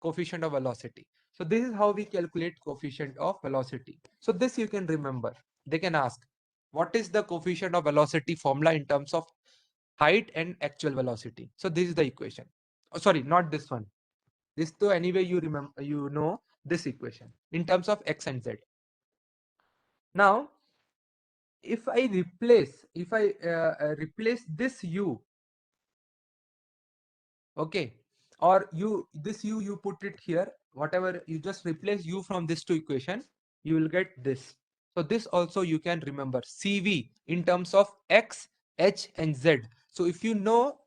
Coefficient of velocity. So this is how we calculate coefficient of velocity. So this you can remember. They can ask, what is the coefficient of velocity formula in terms of height and actual velocity? So this is the equation. Oh, sorry, not this one. This though anyway you remember, you know, this equation in terms of x and z. Now, if I replace this u, okay, or this you put it here, whatever, you just replace u from this two equation, you will get this. So this also you can remember, CV in terms of x, h and z. So if you know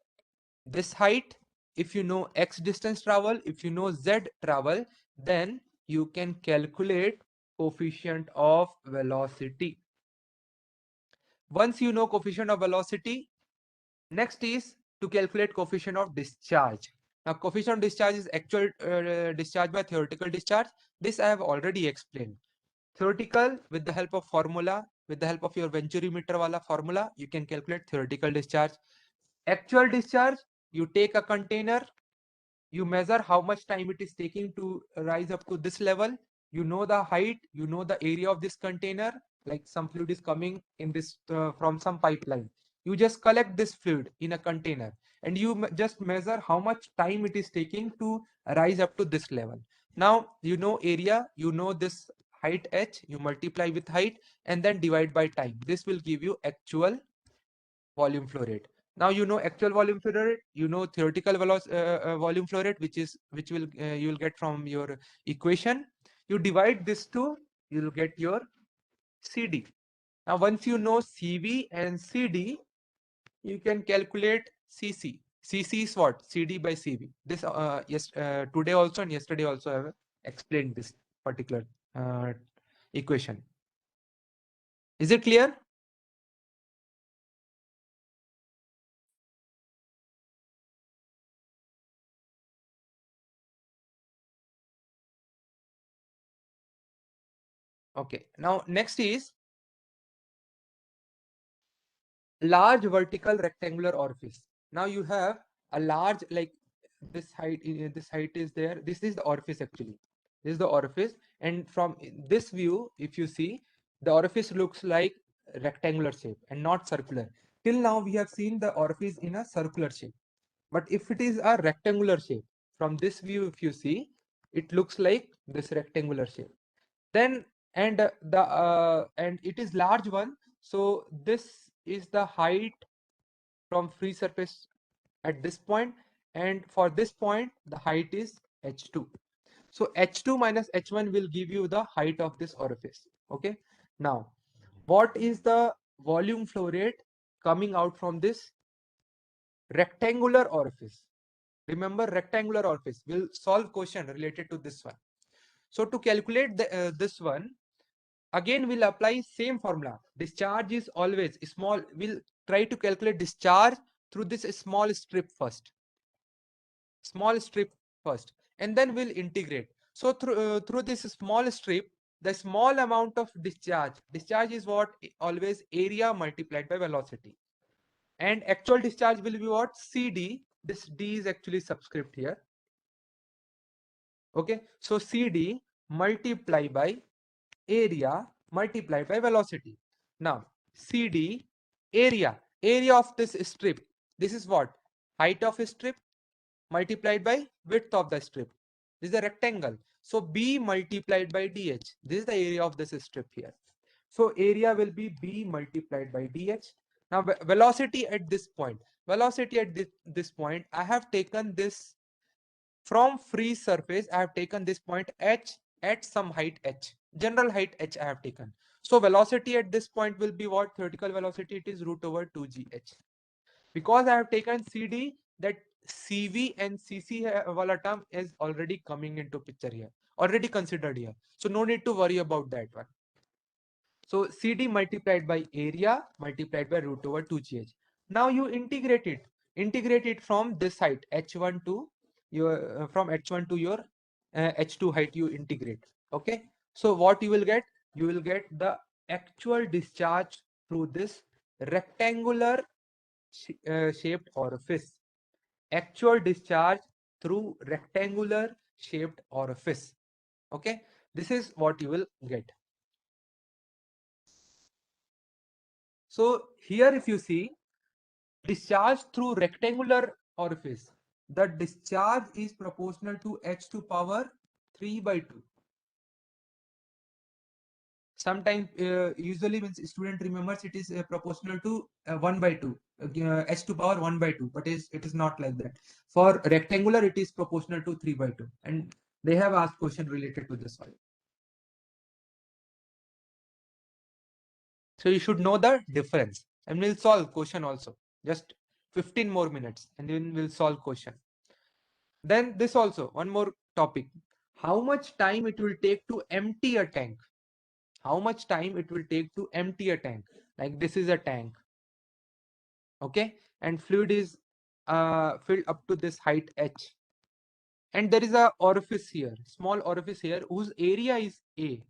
this height, if you know x distance travel, if you know z travel, then you can calculate coefficient of velocity. Once you know coefficient of velocity, next is to calculate coefficient of discharge. Now, coefficient of discharge is actual discharge by theoretical discharge. This I have already explained. Theoretical, with the help of formula, with the help of your venturimeter wala formula, you can calculate theoretical discharge. Actual discharge, you take a container, you measure how much time it is taking to rise up to this level, you know the height, you know the area of this container, like some fluid is coming in this from some pipeline, you just collect this fluid in a container and you just measure how much time it is taking to rise up to this level. Now you know area, you know this height h, you multiply with height and then divide by time. This will give you actual volume flow rate. Now you know actual volume flow rate, you know theoretical volume flow rate, which will you will get from your equation. You divide this two, you will get your CD. Now once you know CV and CD, you can calculate CC. CC is what? CD by CV. This yes, today also and yesterday also I have explained this particular equation. Is it clear? Okay. Now next is large vertical rectangular orifice. Now you have a large, like this height, this height is there. This is the orifice actually. This is the orifice, and from this view, if you see, the orifice looks like rectangular shape and not circular. Till now, we have seen the orifice in a circular shape. But if it is a rectangular shape, from this view, if you see, it looks like this rectangular shape. Then and it is large one. So this is the height from free surface at this point, and for this point the height is h2. So h2 minus h1 will give you the height of this orifice. Okay, now what is the volume flow rate coming out from this rectangular orifice? Remember, rectangular orifice. Will solve question related to this one. So to calculate this one, again we'll apply same formula. Discharge is always small. We'll try to calculate discharge through this small strip first. Small strip first, and then we'll integrate. So through this small strip, the small amount of discharge is what? Always area multiplied by velocity. And actual discharge will be what? CD. This D is actually subscript here. Okay, so CD multiply by area multiplied by velocity. Now CD area of this strip. This is what? Height of a strip multiplied by width of the strip. This is a rectangle. So B multiplied by DH. This is the area of this strip here. So area will be B multiplied by DH. Now velocity at this point. Velocity at this point, I have taken this from free surface. I have taken this point H at some height H. General height H I have taken. So velocity at this point will be what? Theoretical velocity, it is root over 2gh. Because I have taken CD, that CV and CC wala term is already coming into picture here, already considered here. So no need to worry about that one. So CD multiplied by area multiplied by root over 2gh. Now you integrate it from this height h1 to your from h1 to your h2 height. You integrate. Okay. So what you will get? You will get the actual discharge through this rectangular shaped orifice. Actual discharge through rectangular shaped orifice. Okay, this is what you will get. So here if you see discharge through rectangular orifice, the discharge is proportional to h to power 3 by 2. sometimes usually when student remembers it is proportional to 1 by 2, h to power 1 by 2, but it is not like that. For rectangular it is proportional to 3 by 2, and they have asked question related to this one. So you should know the difference, and we'll solve question also. Just 15 more minutes and then we'll solve question. Then this also, one more topic. How much time it will take to empty a tank? How much time it will take to empty a tank? Like this is a tank, okay? And fluid is filled up to this height h. And there is a orifice here, small orifice here, whose area is A.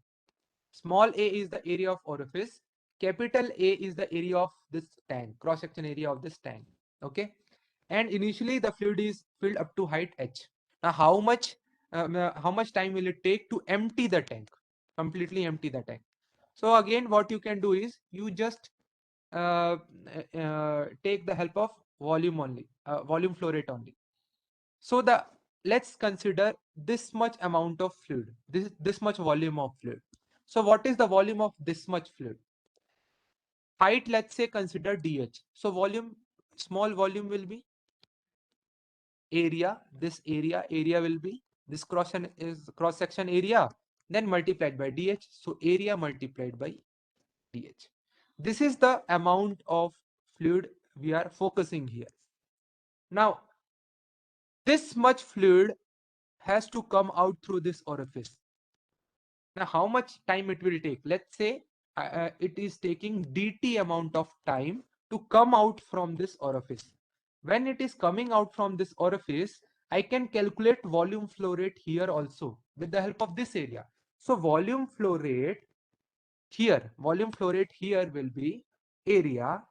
Small a is the area of orifice. Capital A is the area of this tank, cross-section area of this tank. Okay. And initially the fluid is filled up to height h. Now how much time will it take to empty the tank? Completely empty the tank. So again, what you can do is you just take the help of volume only, volume flow rate only. So let's consider this much amount of fluid, this much volume of fluid. So what is the volume of this much fluid? Height, let's say consider dh. So volume, small volume will be area. This area will be this cross section area, then multiplied by dh. So area multiplied by dh. This is the amount of fluid we are focusing here. Now this much fluid has to come out through this orifice. Now, how much time it will take? Let's say it is taking dt amount of time to come out from this orifice. When it is coming out from this orifice, I can calculate volume flow rate here also with the help of this area. So volume flow rate here will be area.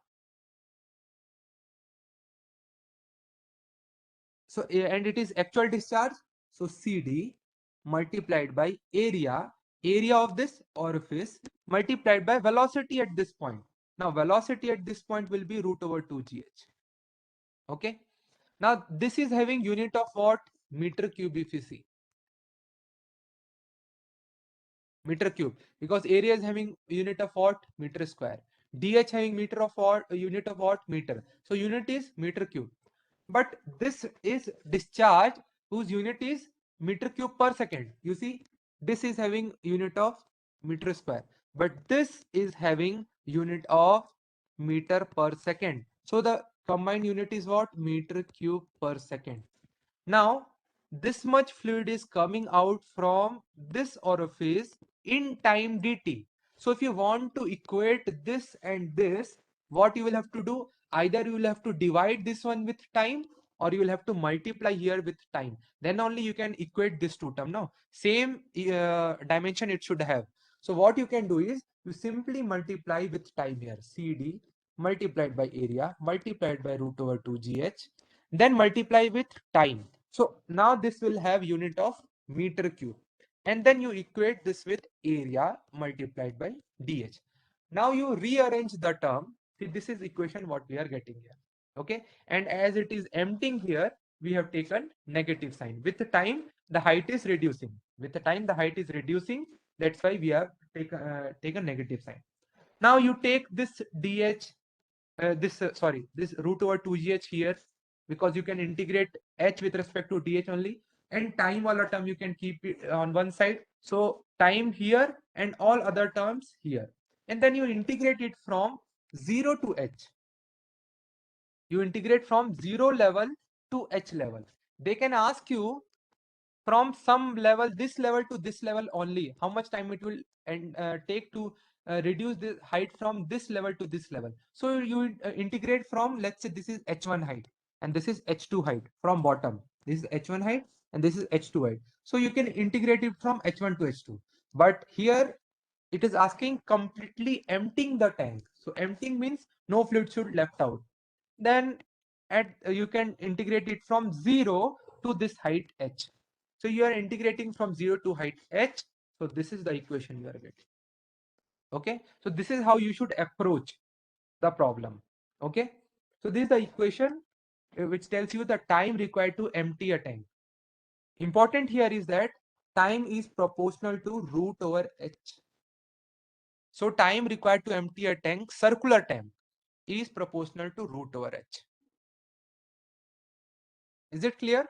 So and it is actual discharge. So CD multiplied by area of this orifice multiplied by velocity at this point. Now velocity at this point will be root over 2gh. Okay. Now this is having unit of what? Meter cube if you see. Meter cube, because area is having unit of what? Meter square. DH having meter of what? Unit of what? Meter. So unit is meter cube. But this is discharge whose unit is meter cube per second. You see, this is having unit of meter square, but this is having unit of meter per second. So the combined unit is what? Meter cube per second. Now this much fluid is coming out from this orifice in time dt. So if you want to equate this and this, what you will have to do? Either you will have to divide this one with time, or you will have to multiply here with time. Then only you can equate this two term. No, same dimension it should have. So what you can do is you simply multiply with time here. CD multiplied by area multiplied by root over 2gh, then multiply with time. So now this will have unit of meter cube, and then you equate this with area multiplied by dh. Now you rearrange the term. See, this is equation what we are getting here. Okay, and as it is emptying here, we have taken negative sign. With the time, the height is reducing. With the time, the height is reducing. That's why we have taken negative sign. Now you take this dh, this root over 2gh here, because you can integrate h with respect to dh only, and time wala term you can keep it on one side. So time here and all other terms here, and then you integrate it from 0 to h. You integrate from 0 level to h level. They can ask you from some level, this level to this level only, how much time it will take to reduce the height from this level to this level. So you integrate from, let's say this is h1 height and this is h2 height from bottom. This is h1 height and this is h2 height. So you can integrate it from h1 to h2. But here it is asking completely emptying the tank. So emptying means no fluid should left out. Then you can integrate it from 0 to this height h. So you are integrating from 0 to height h. So this is the equation you are getting. Okay. So this is how you should approach the problem. Okay. So this is the equation which tells you the time required to empty a tank. Important here is that time is proportional to root over h. So time required to empty a tank, circular tank, is proportional to root over h. Is it clear?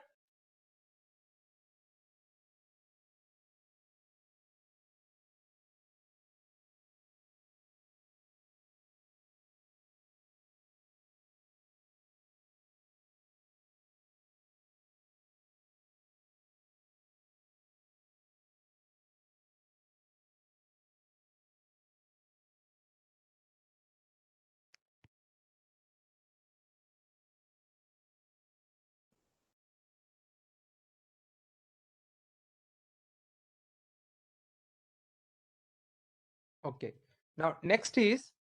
Okay. Now next is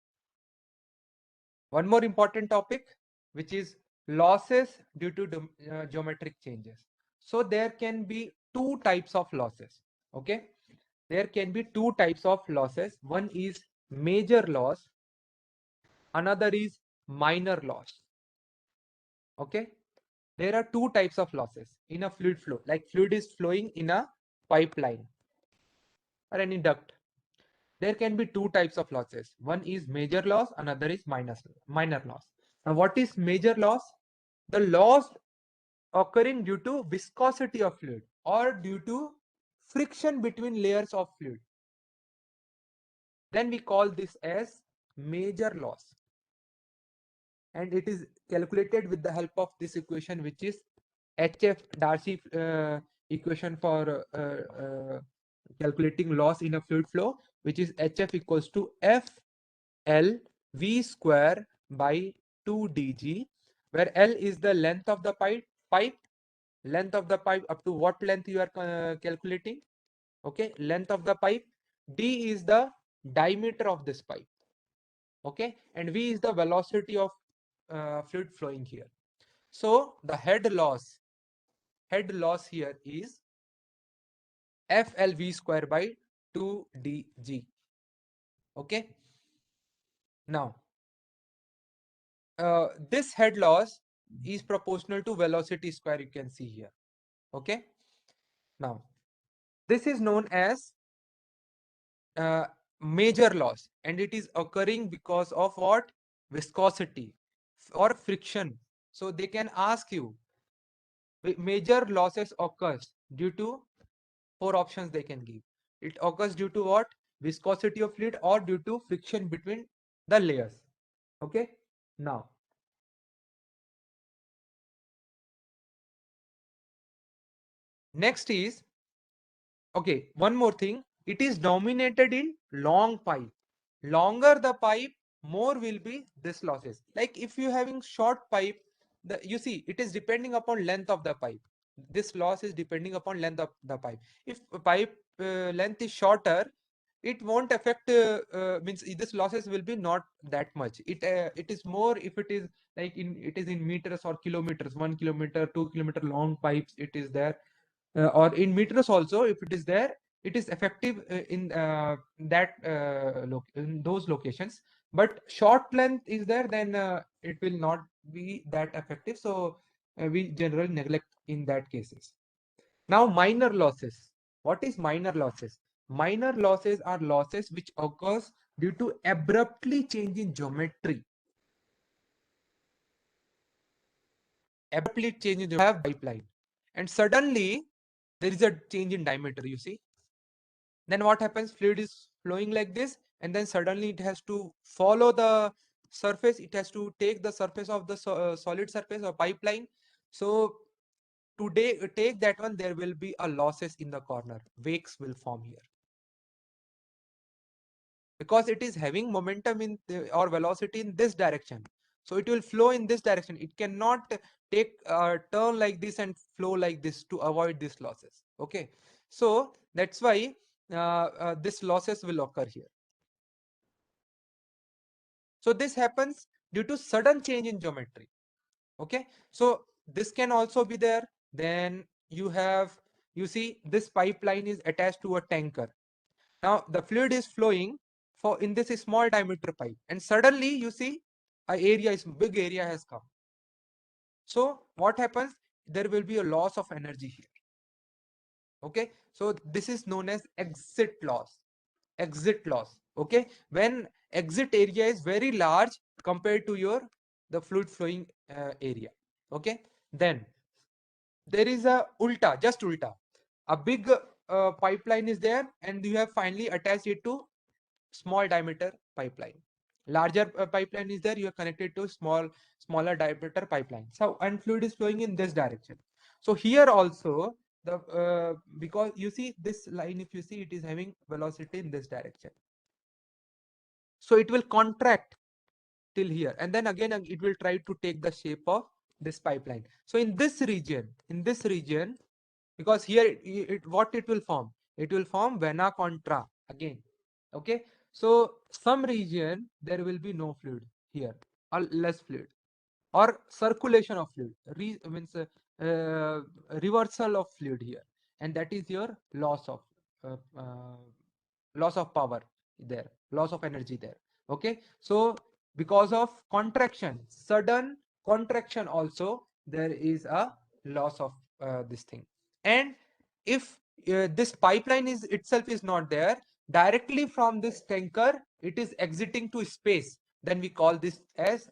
one more important topic, which is losses due to geometric changes. So there can be two types of losses. Okay. There can be two types of losses. One is major loss, another is minor loss. Okay. There are two types of losses in a fluid flow, like fluid is flowing in a pipeline or any duct. There can be two types of losses. One is major loss, another is minor loss. Now, what is major loss? The loss occurring due to viscosity of fluid or due to friction between layers of fluid. Then we call this as major loss. And it is calculated with the help of this equation, which is HF Darcy equation for calculating loss in a fluid flow, which is HF equals to FL V square by 2 dg, where L is the length of the pipe, length of the pipe up to what length you are calculating. Okay, length of the pipe. D is the diameter of this pipe. Okay, and V is the velocity of fluid flowing here. So the head loss here is FLV square by 2 dg. Okay. Now, this head loss is proportional to velocity square, you can see here. Okay. Now, this is known as major loss, and it is occurring because of what? Viscosity or friction. So they can ask you, major losses occurs due to four options they can give. It occurs due to what? Viscosity of fluid or due to friction between the layers. Okay. Now, next is, okay, one more thing. It is dominated in long pipe. Longer the pipe, more will be this losses. Like if you having short pipe, you see it is depending upon length of the pipe. This loss is depending upon length of the pipe. If pipe length is shorter, it won't affect means this losses will be not that much. It is more if it is like it is in meters or kilometers, 1 kilometer, 2 kilometer long pipes it is there, or in meters also if it is there, it is effective in that in those locations. But short length is there, then it will not be that effective, so we generally neglect in that cases. Now, minor losses. What is minor losses? Minor losses are losses which occurs due to abruptly change in geometry. Abruptly change in geometry. You have pipeline, and suddenly there is a change in diameter. You see, then what happens? Fluid is flowing like this, and then suddenly it has to follow the surface. It has to take the surface of the solid surface or pipeline. So today, take that one, there will be a losses in the corner. Wakes will form here, because it is having momentum in or velocity in this direction, so it will flow in this direction. It cannot take a turn like this and flow like this to avoid these losses. Okay, so that's why this losses will occur here. So this happens due to sudden change in geometry. Okay, so this can also be there. Then you have, you see this pipeline is attached to a tanker. Now the fluid is flowing for in this small diameter pipe, and suddenly you see a area is big area has come. So what happens? There will be a loss of energy here. Okay, so this is known as exit loss. Exit loss. Okay, when exit area is very large compared to your the fluid flowing area. Okay, then there is a ulta, just ulta. A big pipeline is there, and you have finally attached it to small diameter pipeline. Larger pipeline is there, you are connected to smaller diameter pipeline. So, and fluid is flowing in this direction. So here also the because you see this line, if you see, it is having velocity in this direction. So it will contract till here, and then again it will try to take the shape of this pipeline. So in this region, because here what it will form, it will form vena contra again. Okay, so some region there will be no fluid here, or less fluid, or circulation of fluid, means reversal of fluid here, and that is your uh, uh, loss of power there, loss of energy there. Okay, so because of contraction, sudden contraction also, there is a loss of this thing. And if this pipeline is itself is not there, directly from this tanker it is exiting to space, then we call this as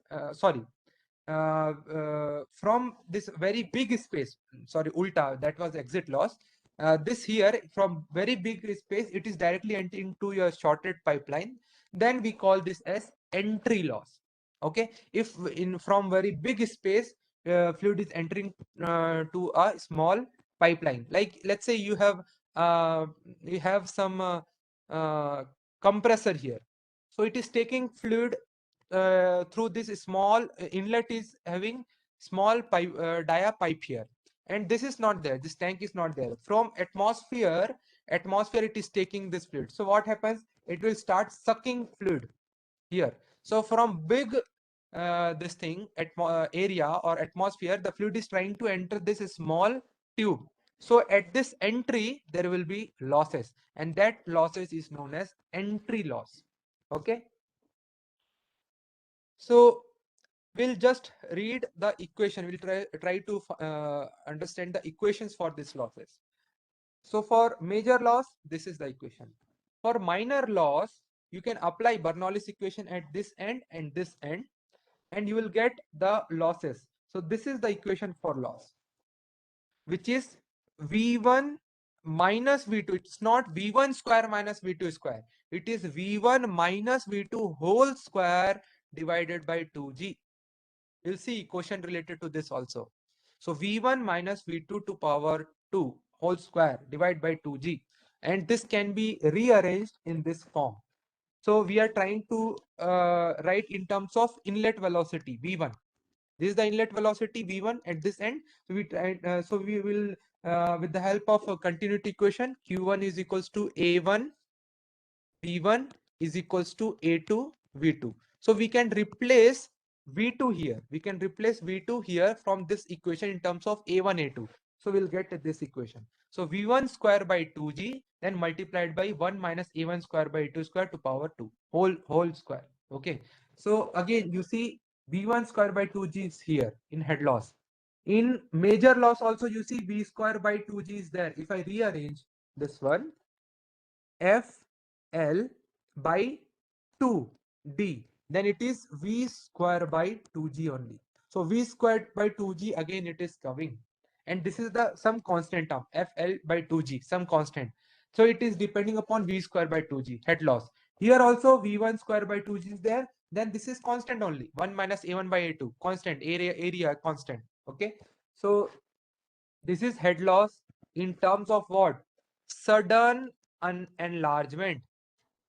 from this very big space, sorry, ulta, that was exit loss. This here from very big space, it is directly entering to your shorted pipeline, then we call this as entry loss. Okay, if in from very big space fluid is entering to a small pipeline, like let's say you have some uh, compressor here, so it is taking fluid through this small inlet, is having small pipe dia pipe here, and this is not there, this tank is not there. From atmosphere it is taking this fluid. So what happens, it will start sucking fluid here. So from big this thing area or atmosphere, the fluid is trying to enter this small tube. So at this entry there will be losses, and that losses is known as entry loss. Okay, so we'll just read the equation. We'll try to understand the equations for these losses. So for major loss, this is the equation. For minor loss, you can apply Bernoulli's equation at this end and this end, and you will get the losses. So this is the equation for loss, which is V1 minus V2. It's not V1 square minus V2 square. It is V1 minus V2 whole square divided by 2G. We'll see equation related to this also. So V1 minus V2 to power 2 whole square divided by 2G. And this can be rearranged in this form. So we are trying to write in terms of inlet velocity V1. This is the inlet velocity V1 at this end. So we will, with the help of a continuity equation, Q1 is equals to A1 V1 is equals to A2 V2. So we can replace V2 here. We can replace V2 here from this equation in terms of A1, A2. So we'll get this equation. So V1 square by 2G, then multiplied by 1 minus A1 square by A2 square to power 2 whole square. Okay. So again, you see V1 square by 2G is here in head loss. In major loss also, you see V square by 2G is there. If I rearrange this one, FL by 2D, then it is V square by 2G only. So V squared by 2G, again it is coming, and this is the some constant term, FL by 2G, some constant. So it is depending upon V square by 2G head loss. Here also V1 square by 2G is there, then this is constant only, 1 minus A1 by A2, constant, area constant. Okay, so this is head loss in terms of what? Sudden enlargement.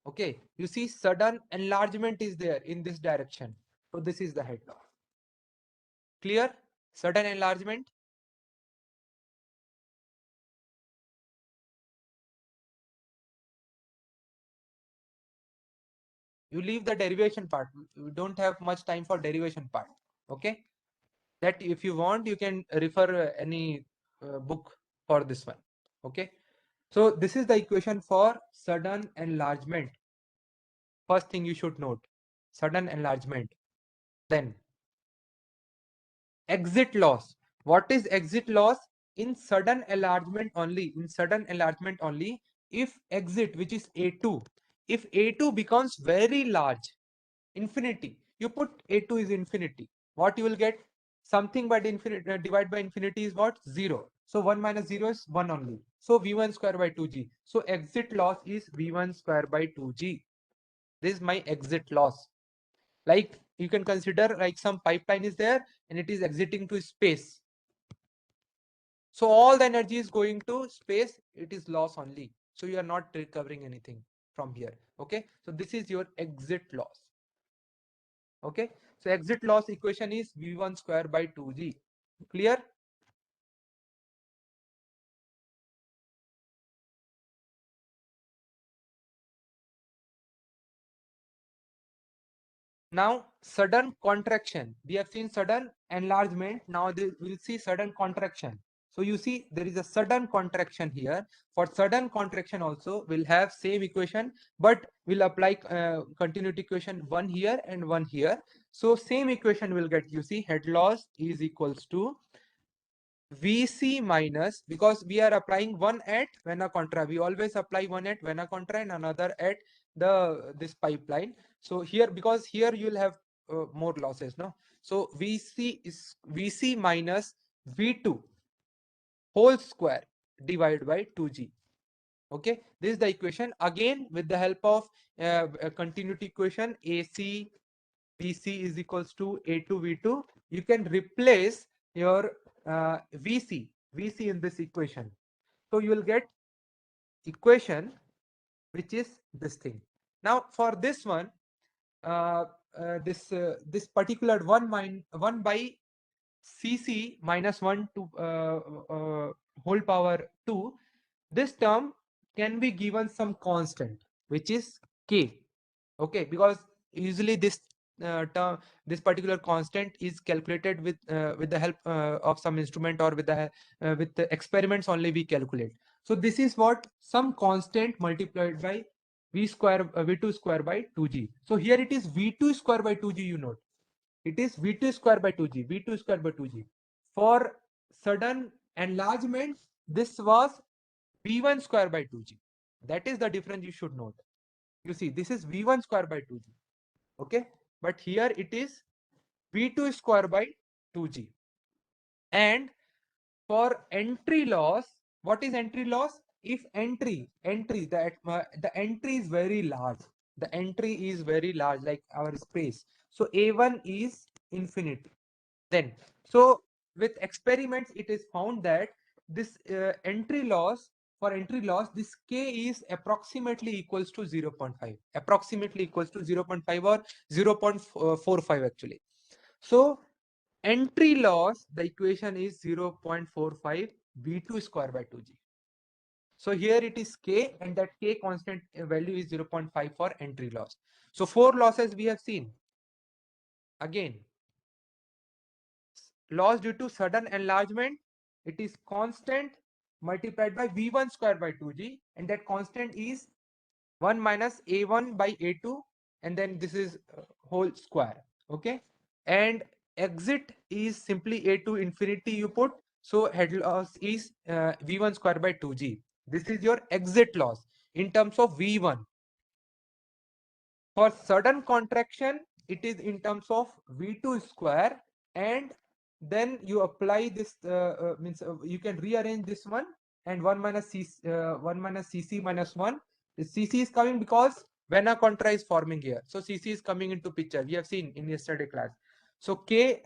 Okay, you see sudden enlargement is there in this direction. So this is the head loss. Clear? Sudden enlargement. You leave the derivation part. We don't have much time for derivation part. Okay, that if you want, you can refer any book for this one. Okay, so this is the equation for sudden enlargement. First thing you should note, sudden enlargement. Then exit loss. What is exit loss? In sudden enlargement only, if exit, which is A2, if A2 becomes very large, infinity, you put A2 is infinity, what you will get? Something by infinity divide by infinity is what? 0. So 1 minus 0 is 1 only. So V1 square by 2g. So exit loss is V1 square by 2g. This is my exit loss. Like you can consider like some pipeline is there and it is exiting to space. So all the energy is going to space, it is loss only. So you are not recovering anything from here. Okay. So this is your exit loss. Okay. So exit loss equation is V1 square by 2g. Clear? Now sudden contraction. We have seen sudden enlargement. Now we'll see sudden contraction. So you see there is a sudden contraction here. For sudden contraction also we'll have same equation, but we'll apply continuity equation one here and one here. So same equation will get, you see, head loss is equals to VC minus, because we are applying one at vena contra. We always apply one at vena contra and another at this pipeline. So here, because here you'll have more losses, no? So VC is VC minus V2 whole square divided by 2G. Okay, this is the equation. Again, with the help of a continuity equation, AC VC is equals to A2 V2. You can replace your VC in this equation. So you will get equation which is this thing. Now for this one, this particular 1 by Cc minus 1 to whole power 2, this term can be given some constant which is k. Okay, because usually term, this particular constant is calculated with the help of some instrument, or with the experiments only we calculate. So this is what some constant multiplied by v2 square by 2g. So here it is v2 square by 2g, you note it is v2 square by 2g, v2 square by 2g. For sudden enlargement, this was v1 square by 2g. That is the difference you should note. You see, this is v1 square by 2g. Okay, but here it is v2 square by 2g. And for entry loss, what is entry loss? If the entry is very large, the entry is very large, like our space. So A1 is infinity. Then, so with experiments, it is found that this entry loss, for entry loss, this k is approximately equals to 0.5, approximately equals to 0.5 or 0.45 actually. So entry loss, the equation is 0.45 v2 square by 2g. So here it is k, and that k constant value is 0.5 for entry loss. So four losses we have seen. Again, loss due to sudden enlargement, it is constant multiplied by v1 square by 2g, and that constant is 1 minus a1 by a2, and then this is whole square. Okay, and exit is simply a2 infinity you put. So head loss is v1 square by 2g. This is your exit loss in terms of v1. For sudden contraction, it is in terms of v2 square, and then you apply this means you can rearrange this one, and 1 minus cc minus 1. The cc is coming because vena contra is forming here, so cc is coming into picture. We have seen in yesterday class. So k,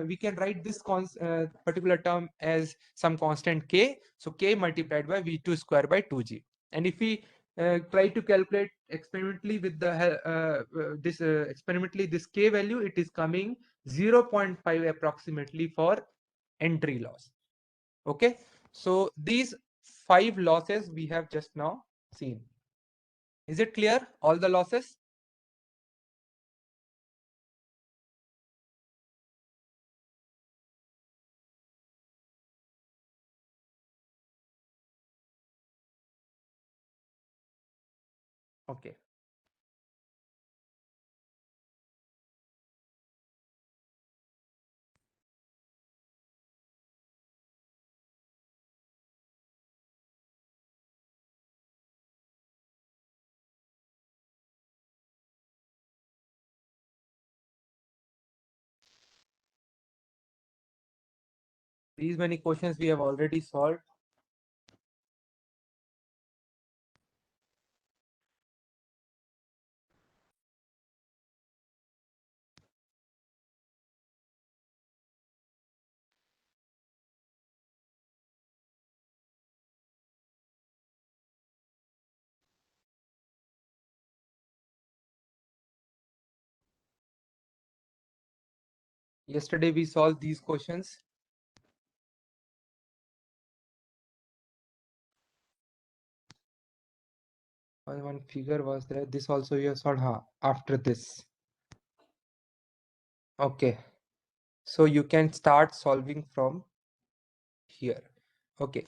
we can write this particular term as some constant k. So k multiplied by v2 square by 2g. And if we try to calculate experimentally with the experimentally this k value, it is coming 0.5 approximately for entry loss. Okay, so these 5 losses we have just now seen. Is it clear, all the losses? Okay. These many questions we have already solved. Yesterday we solved these questions. One figure was there. This also you have solved after this. Okay. So you can start solving from here. Okay.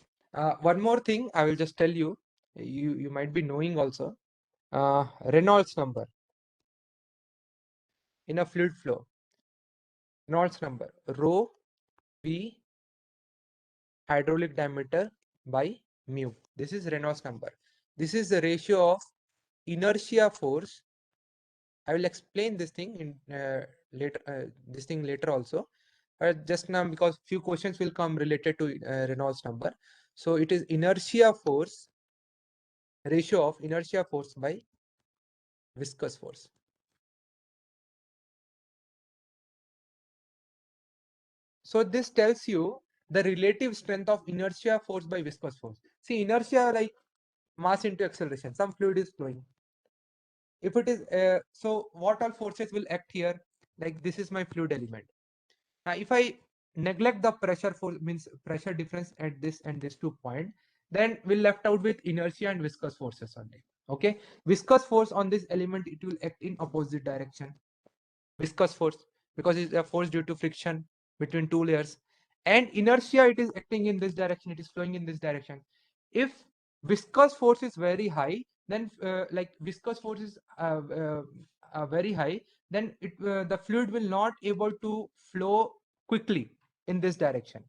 One more thing I will just tell you. You might be knowing also. Reynolds number in a fluid flow. Reynolds number rho V hydraulic diameter by mu. This is Reynolds number. This is the ratio of inertia force. I will explain this thing in later also. Just now, because few questions will come related to Reynolds number. So it is inertia force, ratio of inertia force by viscous force. So this tells you the relative strength of inertia force by viscous force. See, inertia like mass into acceleration. Some fluid is flowing. If it is so, what all forces will act here? Like this is my fluid element. Now, if I neglect the pressure force, means pressure difference at this and this 2 point, then we'll left out with inertia and viscous forces only. Okay, viscous force on this element, it will act in opposite direction. Viscous force, because it's a force due to friction between two layers, and inertia, it is acting in this direction, it is flowing in this direction. If viscous force is very high, then like viscous force is very high, then the fluid will not able to flow quickly in this direction,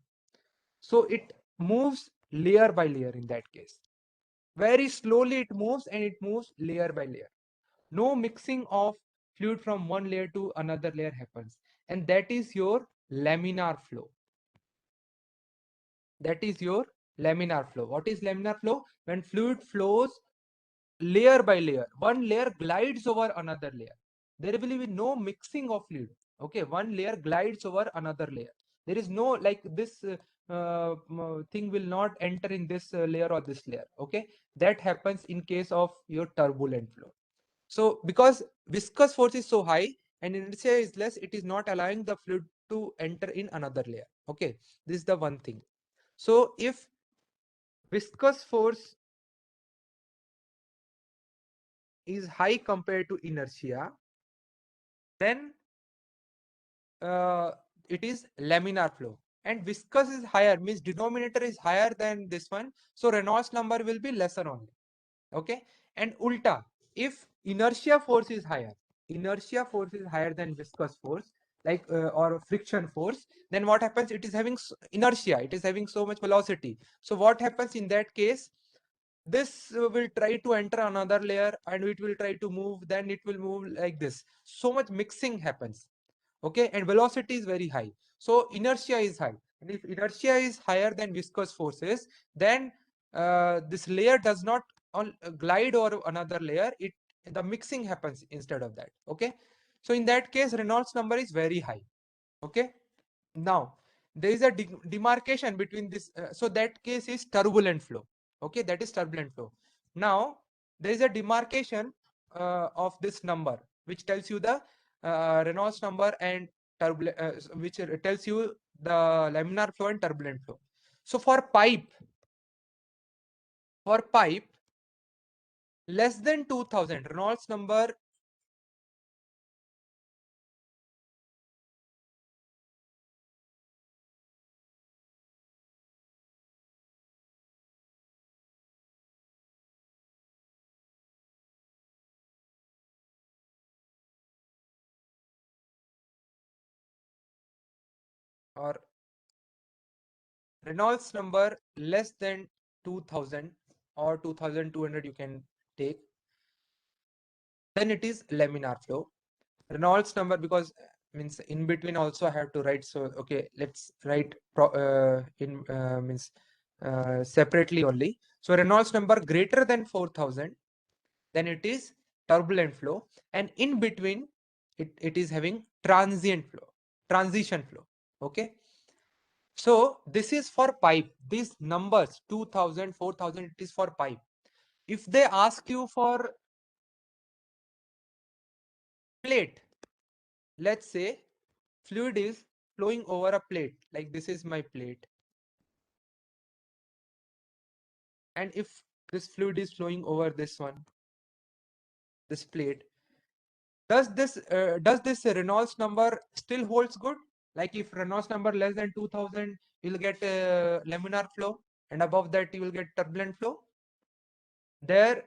so it moves layer by layer. In that case, very slowly it moves, and it moves layer by layer. No mixing of fluid from one layer to another layer happens, and that is your laminar flow. That is your laminar flow. What is laminar flow? When fluid flows layer by layer, one layer glides over another layer. There will be no mixing of fluid. Okay, one layer glides over another layer. There is no like this thing will not enter in this layer or this layer. Okay, that happens in case of your turbulent flow. So because viscous force is so high and inertia is less, it is not allowing the fluid to enter in another layer. Okay, this is the one thing. So if viscous force is high compared to inertia, then uh, it is laminar flow. And viscous is higher, means denominator is higher than this one. So Reynolds number will be lesser only. Okay, and ulta, if inertia force is higher than viscous force, like or friction force, then what happens? It is having inertia, it is having so much velocity. So what happens in that case? This will try to enter another layer and it will try to move, then it will move like this. So much mixing happens. Okay, and velocity is very high, so inertia is high. And if inertia is higher than viscous forces, then this layer does not glide over another layer, it the mixing happens instead of that. Okay, so in that case Reynolds number is very high. Okay, now there is a demarcation between this, so that case is turbulent flow. Okay, that is turbulent flow. Now there is a demarcation of this number which tells you the Reynolds number and turbulent, which tells you the laminar flow and turbulent flow. So for pipe less than 2000, Reynolds number or Reynolds number less than 2000 or 2200 you can take, then it is laminar flow. Reynolds number, because means in between also I have to write. So okay, let's write means separately only. So Reynolds number greater than 4000, then it is turbulent flow, and in between it is having transient flow, transition flow. Okay, so this is for pipe. These numbers 2000, 4000, it is for pipe. If they ask you for plate, let's say fluid is flowing over a plate, like this is my plate, and if this fluid is flowing over this one, this plate, does this Reynolds number still holds good? Like if Reynolds number less than 2000, you'll get laminar flow, and above that you will get turbulent flow. There,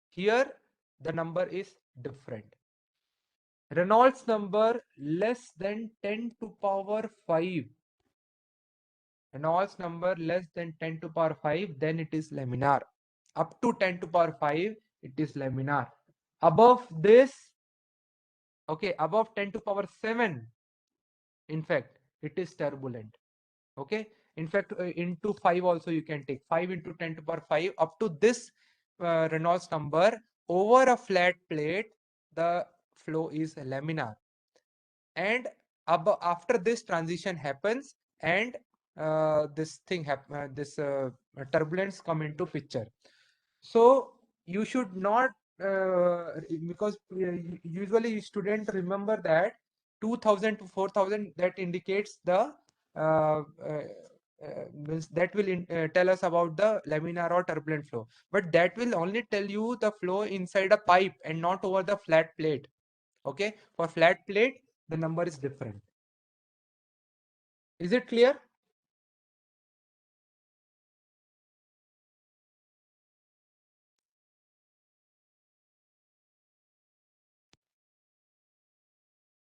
here the number is different. Reynolds number less than 10 to power 5. Reynolds number less than 10 to power 5, then it is laminar. Up to 10 to power 5, it is laminar. Above this, okay, above 10 to power 7, in fact, it is turbulent. Okay, in fact, into 5 also you can take 5 into 10 to power 5. Up to this Reynolds number, over a flat plate, the flow is laminar. And after this transition happens, and this thing this turbulence come into picture. So you should not because usually student remember that 2000 to 4000, that indicates the means that will tell us about the laminar or turbulent flow, but that will only tell you the flow inside a pipe and not over the flat plate. Okay, for flat plate the number is different. Is it clear?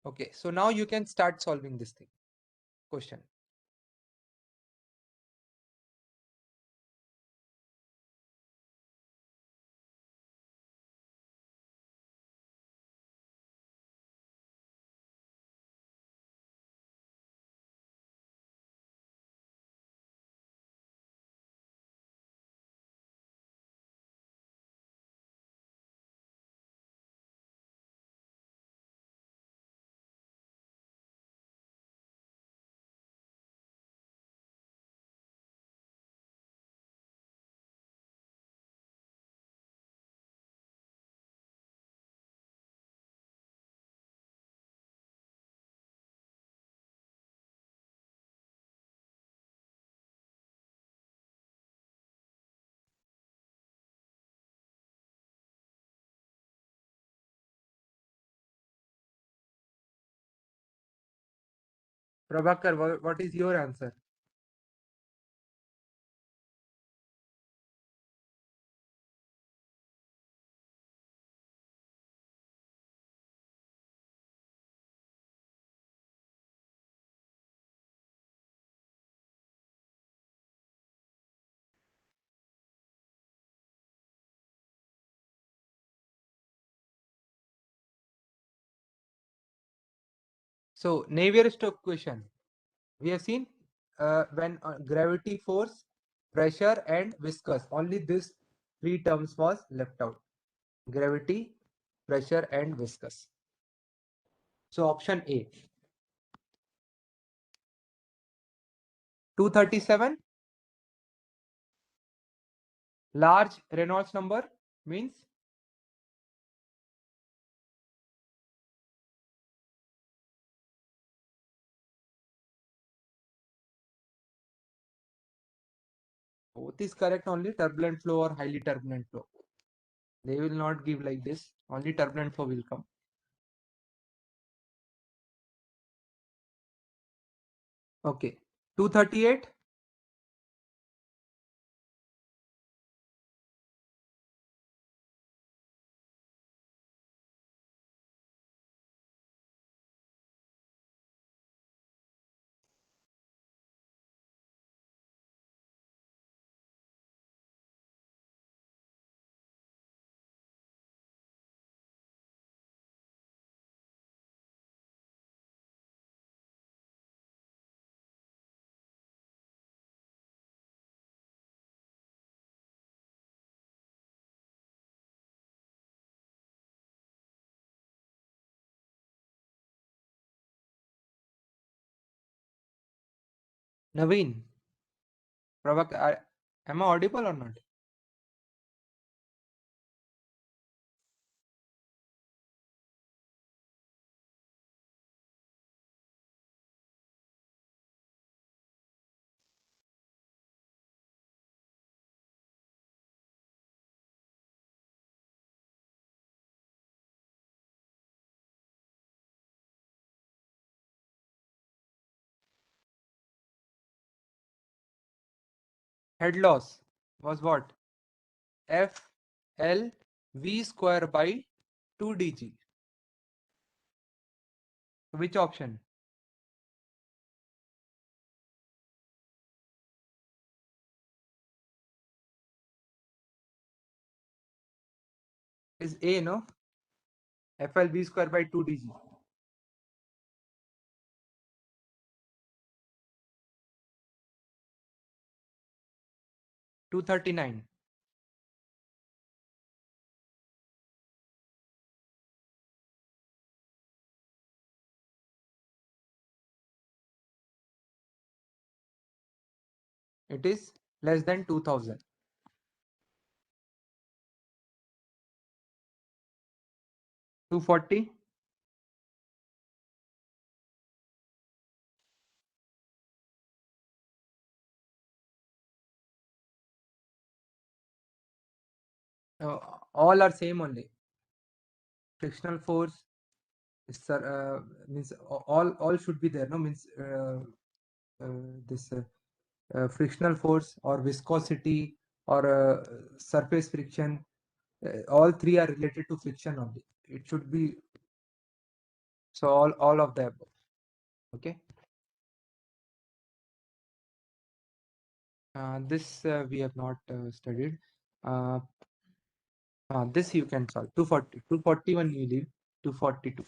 Okay, so now you can start solving this thing question. Prabhakar, what is your answer? So Navier-Stokes question, we have seen when gravity, force, pressure and viscous, only this three terms was left out. Gravity, pressure and viscous. So option A, 237, large Reynolds number means both is correct, only turbulent flow or highly turbulent flow. They will not give like this, only turbulent flow will come. Okay, 238, Naveen, am I audible or not? Head loss was what? F L V square by 2 dg. Which option is A? No, F L V square by 2 dg. 239. It is less than 2000. 240. Uh, all are same only. Frictional force is, means all should be there. No, means this frictional force or viscosity or surface friction. All three are related to friction only. It should be so all of the above. Okay. This we have not studied. Uh, this you can solve. 240, 241 you leave. 242.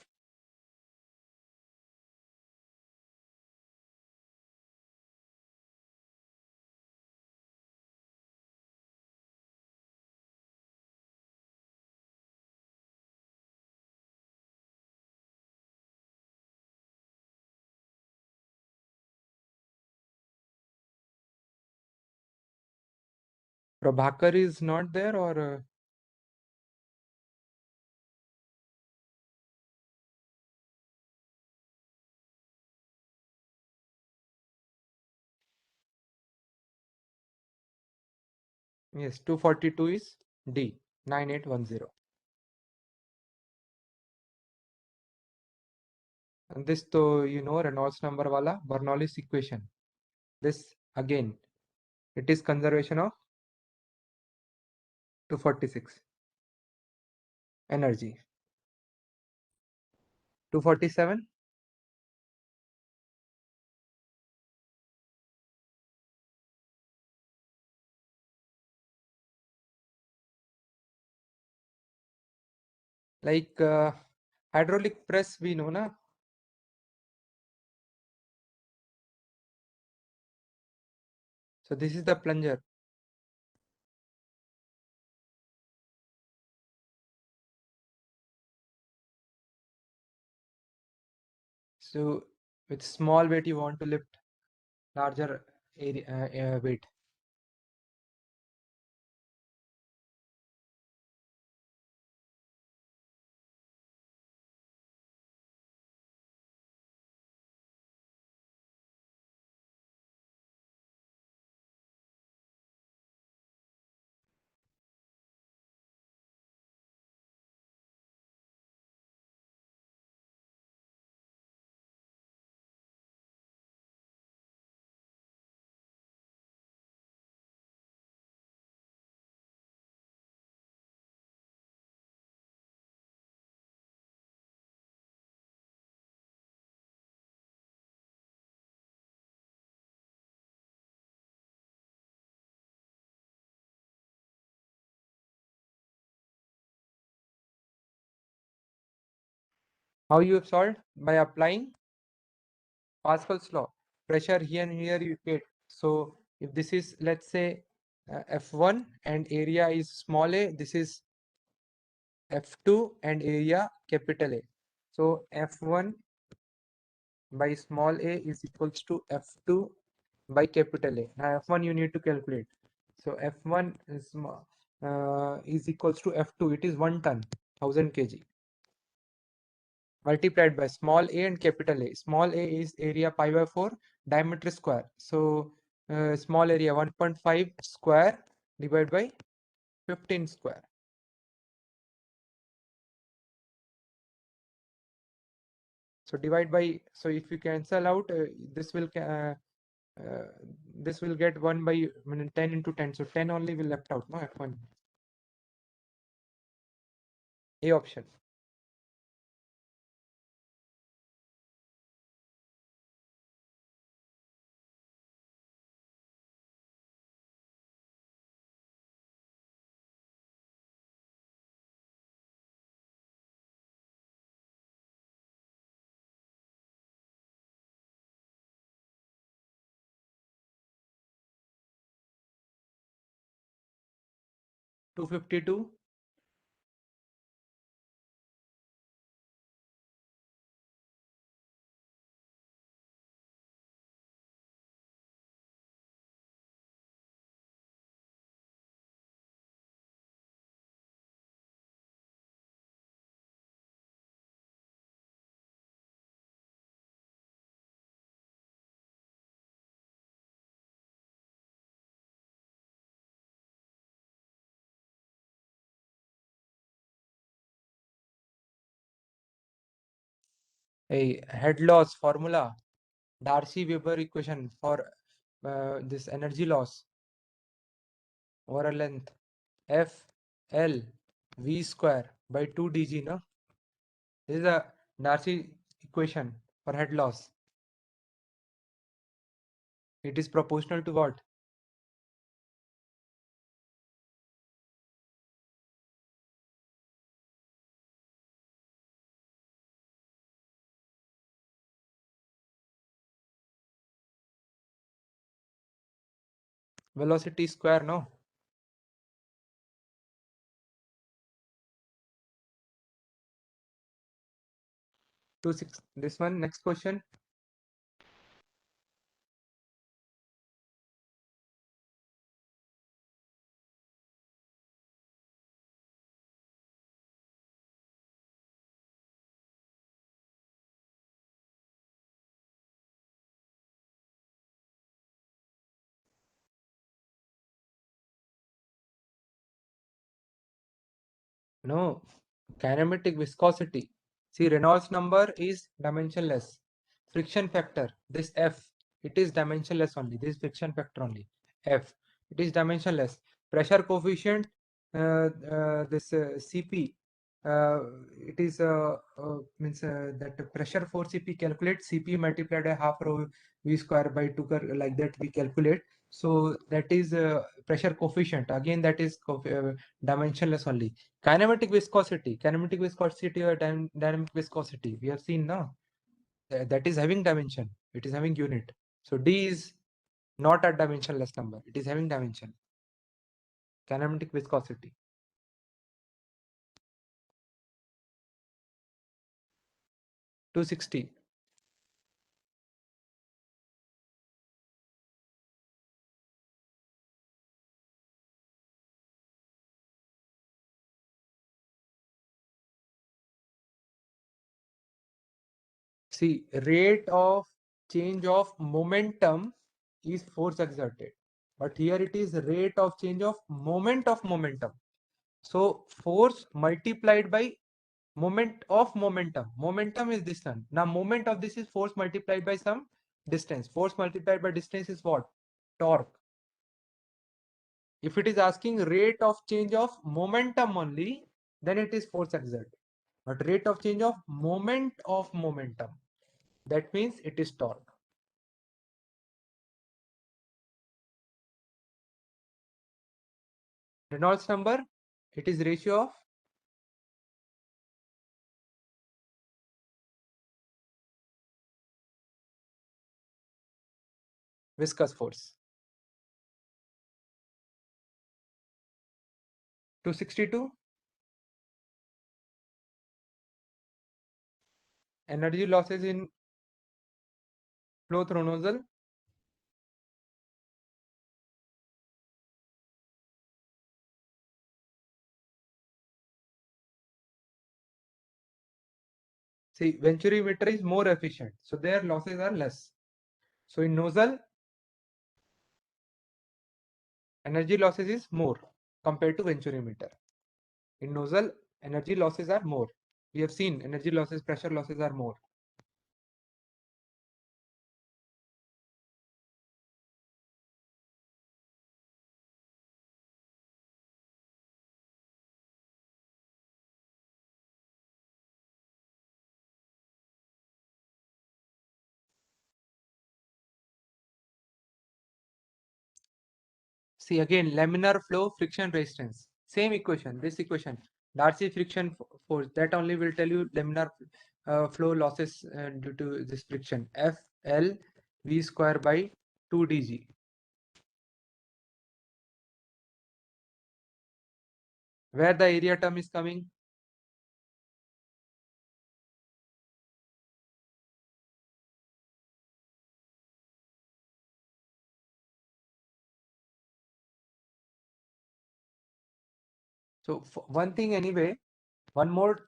Prabhakar is not there or yes, 242 is D, 9810. And this to Reynolds number wala Bernoulli's equation. This again, it is conservation of 246 energy. 247, like hydraulic press we know na. So this is the plunger. So with small weight you want to lift larger area weight. How you have solved? By applying Pascal's law. Pressure here and here you get. So if this is, let's say, F1 and area is small a, this is F2 and area capital A. So F1 by small a is equals to F2 by capital A. Now F1 you need to calculate. So F1 is equals to F2. It is 1 ton, 1000 kg, multiplied by small a and capital A. Small a is area pi by 4, diameter square. So small area 1.5 square divided by 15 square. So divide by, so if you cancel out, uh, this will get 1 by 10 into 10. So 10 only will left out, no F1. A option. Two 252. A head loss formula, Darcy-Weber equation for this energy loss over a length, F L V square by 2 dg. No, this is a Darcy equation for head loss. It is proportional to what? Velocity square. No, 26. This one. Next question. No, kinematic viscosity. See, Reynolds number is dimensionless. Friction factor, this F, it is dimensionless only. This friction factor only. F, it is dimensionless. Pressure coefficient, this Cp, it is means that pressure for Cp calculate Cp multiplied by half rho V square by 2 like that we calculate. So that is pressure coefficient. Again, that is dimensionless only. Kinematic viscosity or dynamic viscosity. We have seen now that is having dimension. It is having unit. So D is not a dimensionless number. It is having dimension. Kinematic viscosity. 260. See, rate of change of momentum is force exerted. But here it is rate of change of momentum. So force multiplied by moment of momentum. Momentum is this one. Now moment of this is force multiplied by some distance. Force multiplied by distance is what? Torque. If it is asking rate of change of momentum only, then it is force exerted. But rate of change of momentum, that means it is torque. Reynolds number, it is ratio of viscous force. 262. Energy losses in flow through nozzle. See, venturimeter is more efficient, so their losses are less. So in nozzle, energy losses is more compared to venturimeter. In nozzle, energy losses are more. We have seen energy losses, pressure losses are more. See again, laminar flow friction resistance. Same equation, this equation. Darcy friction force, that only will tell you laminar flow losses due to this friction. FL V square by 2 dg. Where the area term is coming? So one thing anyway, one more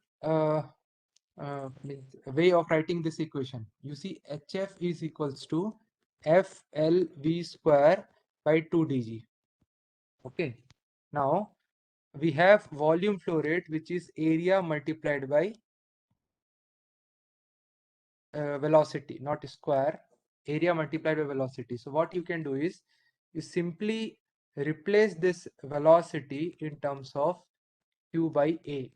means way of writing this equation. You see HF is equals to FLV square by 2 dg. Okay. Now we have volume flow rate, which is area multiplied by velocity, not square, area multiplied by velocity. So what you can do is you simply replace this velocity in terms of Q by A.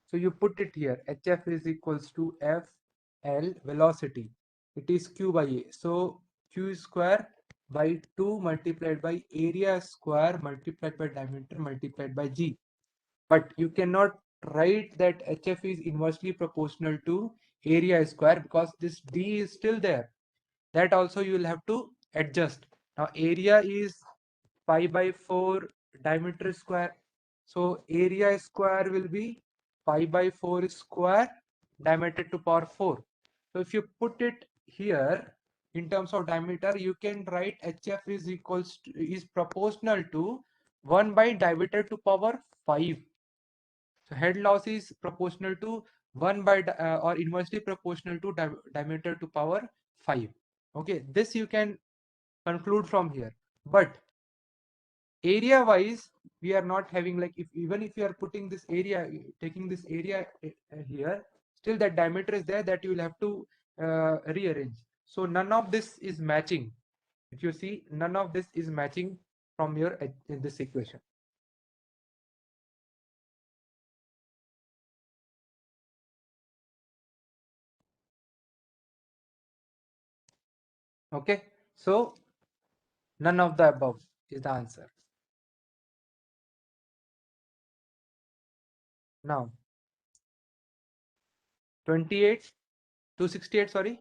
So you put it here, HF is equals to FL velocity. It is Q by A. So Q square by 2 multiplied by area square multiplied by diameter multiplied by G. But you cannot write that HF is inversely proportional to area square because this D is still there. That also you will have to adjust. Now area is pi by 4 diameter square. So area square will be pi by 4 square diameter to power 4. So if you put it here in terms of diameter, you can write HF is is proportional to 1 by diameter to power 5. So head loss is proportional to 1 by or inversely proportional to diameter to power 5. Okay, this you can conclude from here. But area wise, we are not having, like, if even if you are putting this area, taking this area here, still that diameter is there, that you will have to rearrange. So none of this is matching. If you see, none of this is matching from your in this equation. Okay, so none of the above is the answer. Now 28 268, sorry.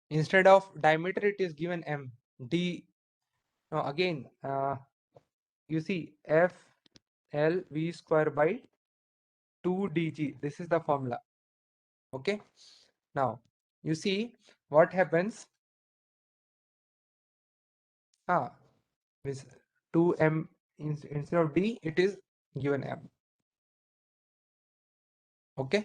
Instead of diameter, it is given m. D. Now again, you see F L V square by 2 dg. This is the formula. Okay. Now you see what happens. This 2m instead of d, it is given m. Okay.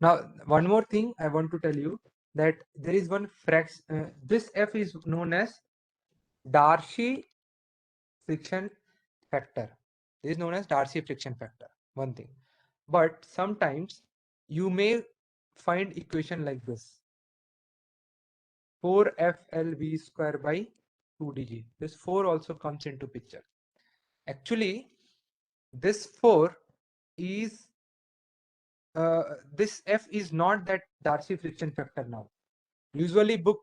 Now one more thing I want to tell you, that there is one fraction. This F is known as Darcy friction factor. This is known as Darcy friction factor. One thing. But sometimes you may find equation like this: 4FLV square by 2 dg. This 4 also comes into picture. Actually, this 4 is this F is not that Darcy friction factor now. Usually book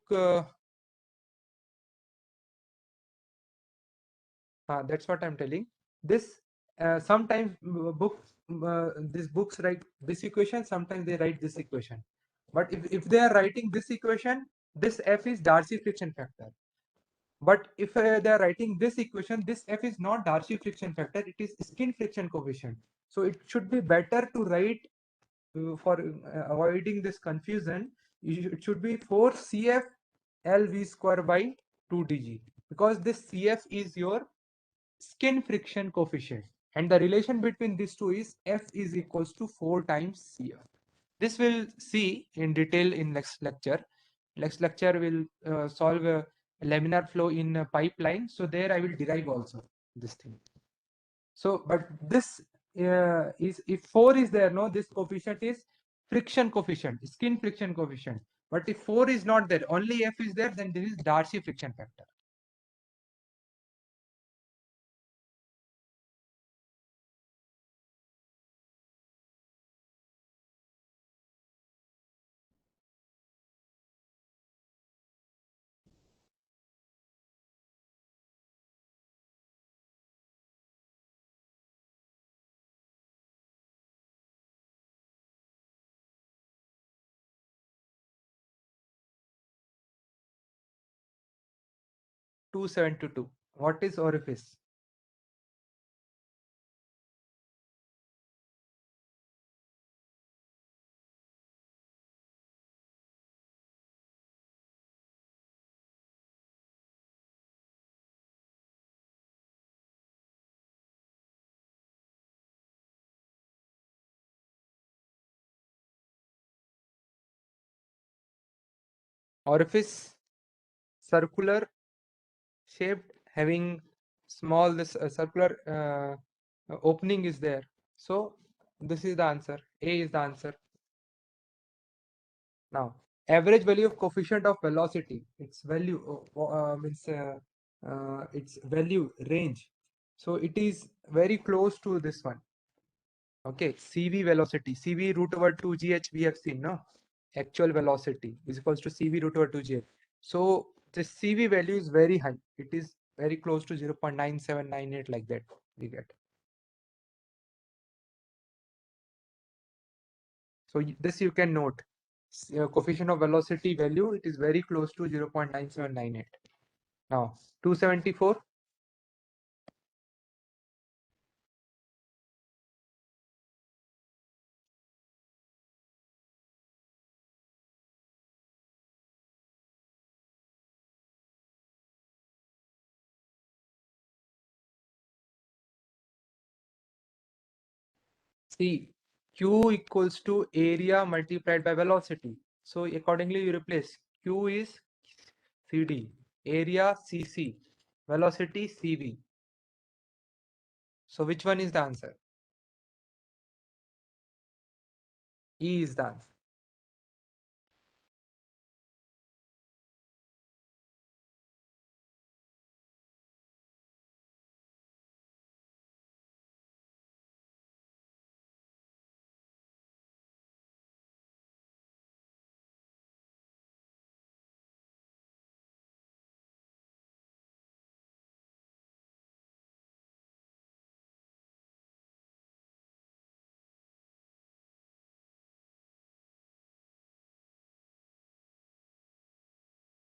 that's what I'm telling. This sometimes books these books write this equation, sometimes they write this equation. But if they are writing this equation, this F is Darcy friction factor. But if they are writing this equation, this F is not Darcy friction factor, it is skin friction coefficient. So it should be better to write for avoiding this confusion. It should be 4 CF LV square by 2 dg, because this CF is your skin friction coefficient, and the relation between these two is F is equals to 4 times CF. This we'll see in detail in next lecture. Next lecture will solve a laminar flow in a pipeline. So there I will derive also this thing. So, but this is, if 4 is there, no, this coefficient is friction coefficient, skin friction coefficient. But if 4 is not there, only F is there, then this is Darcy friction factor. Two 272. What is orifice? Orifice, circular shaped, having small this circular opening is there. So this is the answer. A is the answer. Now, average value of coefficient of velocity, its value means its value range. So it is very close to this one. Okay, CV velocity, CV root over 2gh we have seen, no? Actual velocity is equals to CV root over 2gh. So the CV value is very high. It is very close to 0.9798, like that we get. So this you can note. Coefficient of velocity value, it is very close to 0.9798. Now 274. See, Q equals to area multiplied by velocity. So accordingly you replace Q is CD, area CC, velocity CV. So which one is the answer? E is the answer.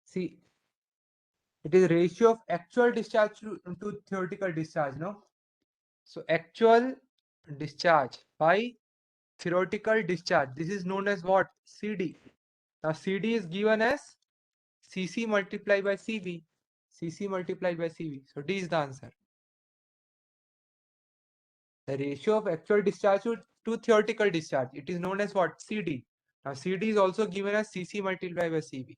See, it is ratio of actual discharge to theoretical discharge, no? So actual discharge by theoretical discharge. This is known as what? CD. Now CD is given as CC multiplied by CV. CC multiplied by CV. So D is the answer. The ratio of actual discharge to theoretical discharge. It is known as what? CD. Now CD is also given as CC multiplied by CV.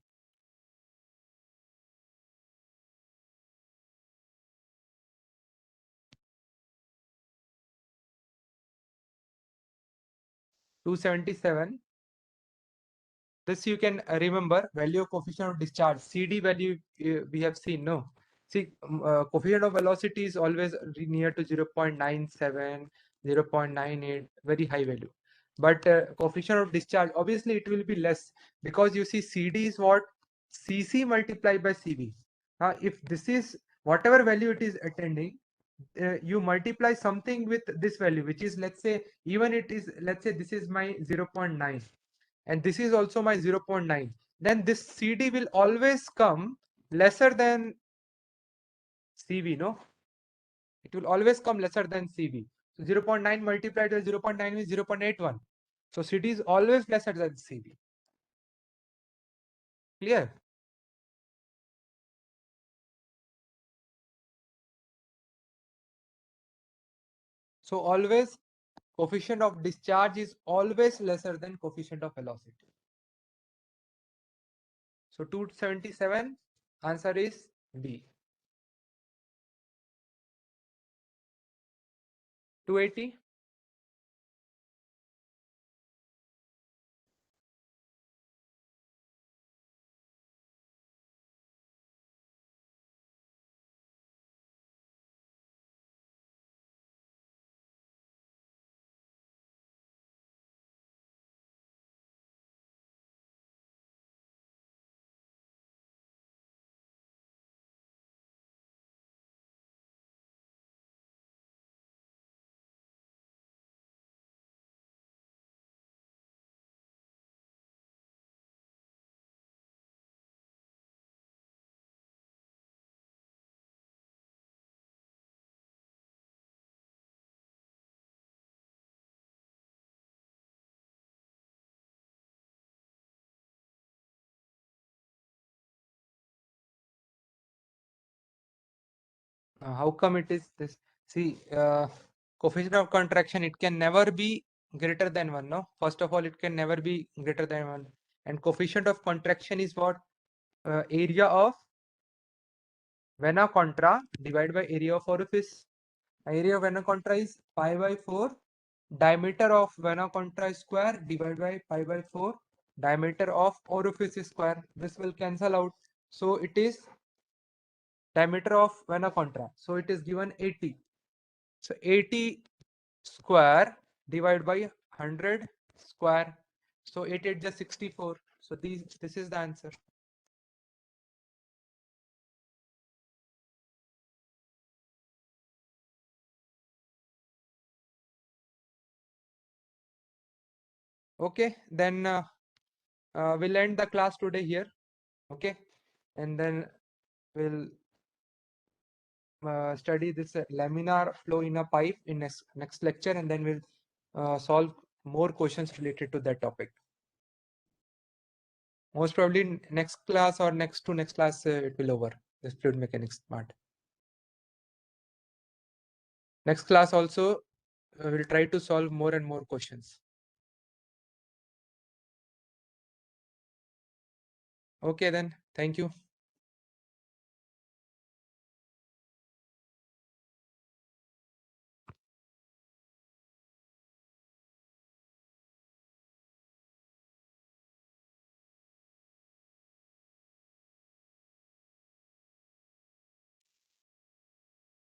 Two 277. This you can remember, value of coefficient of discharge. CD value we have seen, no? See, coefficient of velocity is always near to 0.97, 0.98, very high value. But coefficient of discharge, obviously it will be less, because you see CD is what? CC multiplied by CV. Now, if this is whatever value it is attending, you multiply something with this value, which is, let's say, even it is, let's say this is my 0.9 and this is also my 0.9, then this CD will always come lesser than CV, no? It will always come lesser than CV. So 0.9 multiplied by 0.9 is 0.81. So CD is always lesser than CV. Clear? So always coefficient of discharge is always lesser than coefficient of velocity. So 277, answer is B. 280. How come it is this? See, coefficient of contraction, it can never be greater than 1, no? First of all, it can never be greater than 1. And coefficient of contraction is what? Area of vena contra divided by area of orifice. Area of vena contra is pi by 4. Diameter of vena contra square divided by pi by 4. Diameter of orifice square. This will cancel out. So it is diameter of vena contra. So it is given 80. So 80 square divided by 100 square. So 8 8 just 64. So this is the answer. Okay, then we'll end the class today here. Okay, and then we'll study this laminar flow in a pipe in next lecture, and then we'll solve more questions related to that topic. Most probably next class or next to next class it will over this fluid mechanics part. Next class also we'll try to solve more and more questions. Okay then, thank you.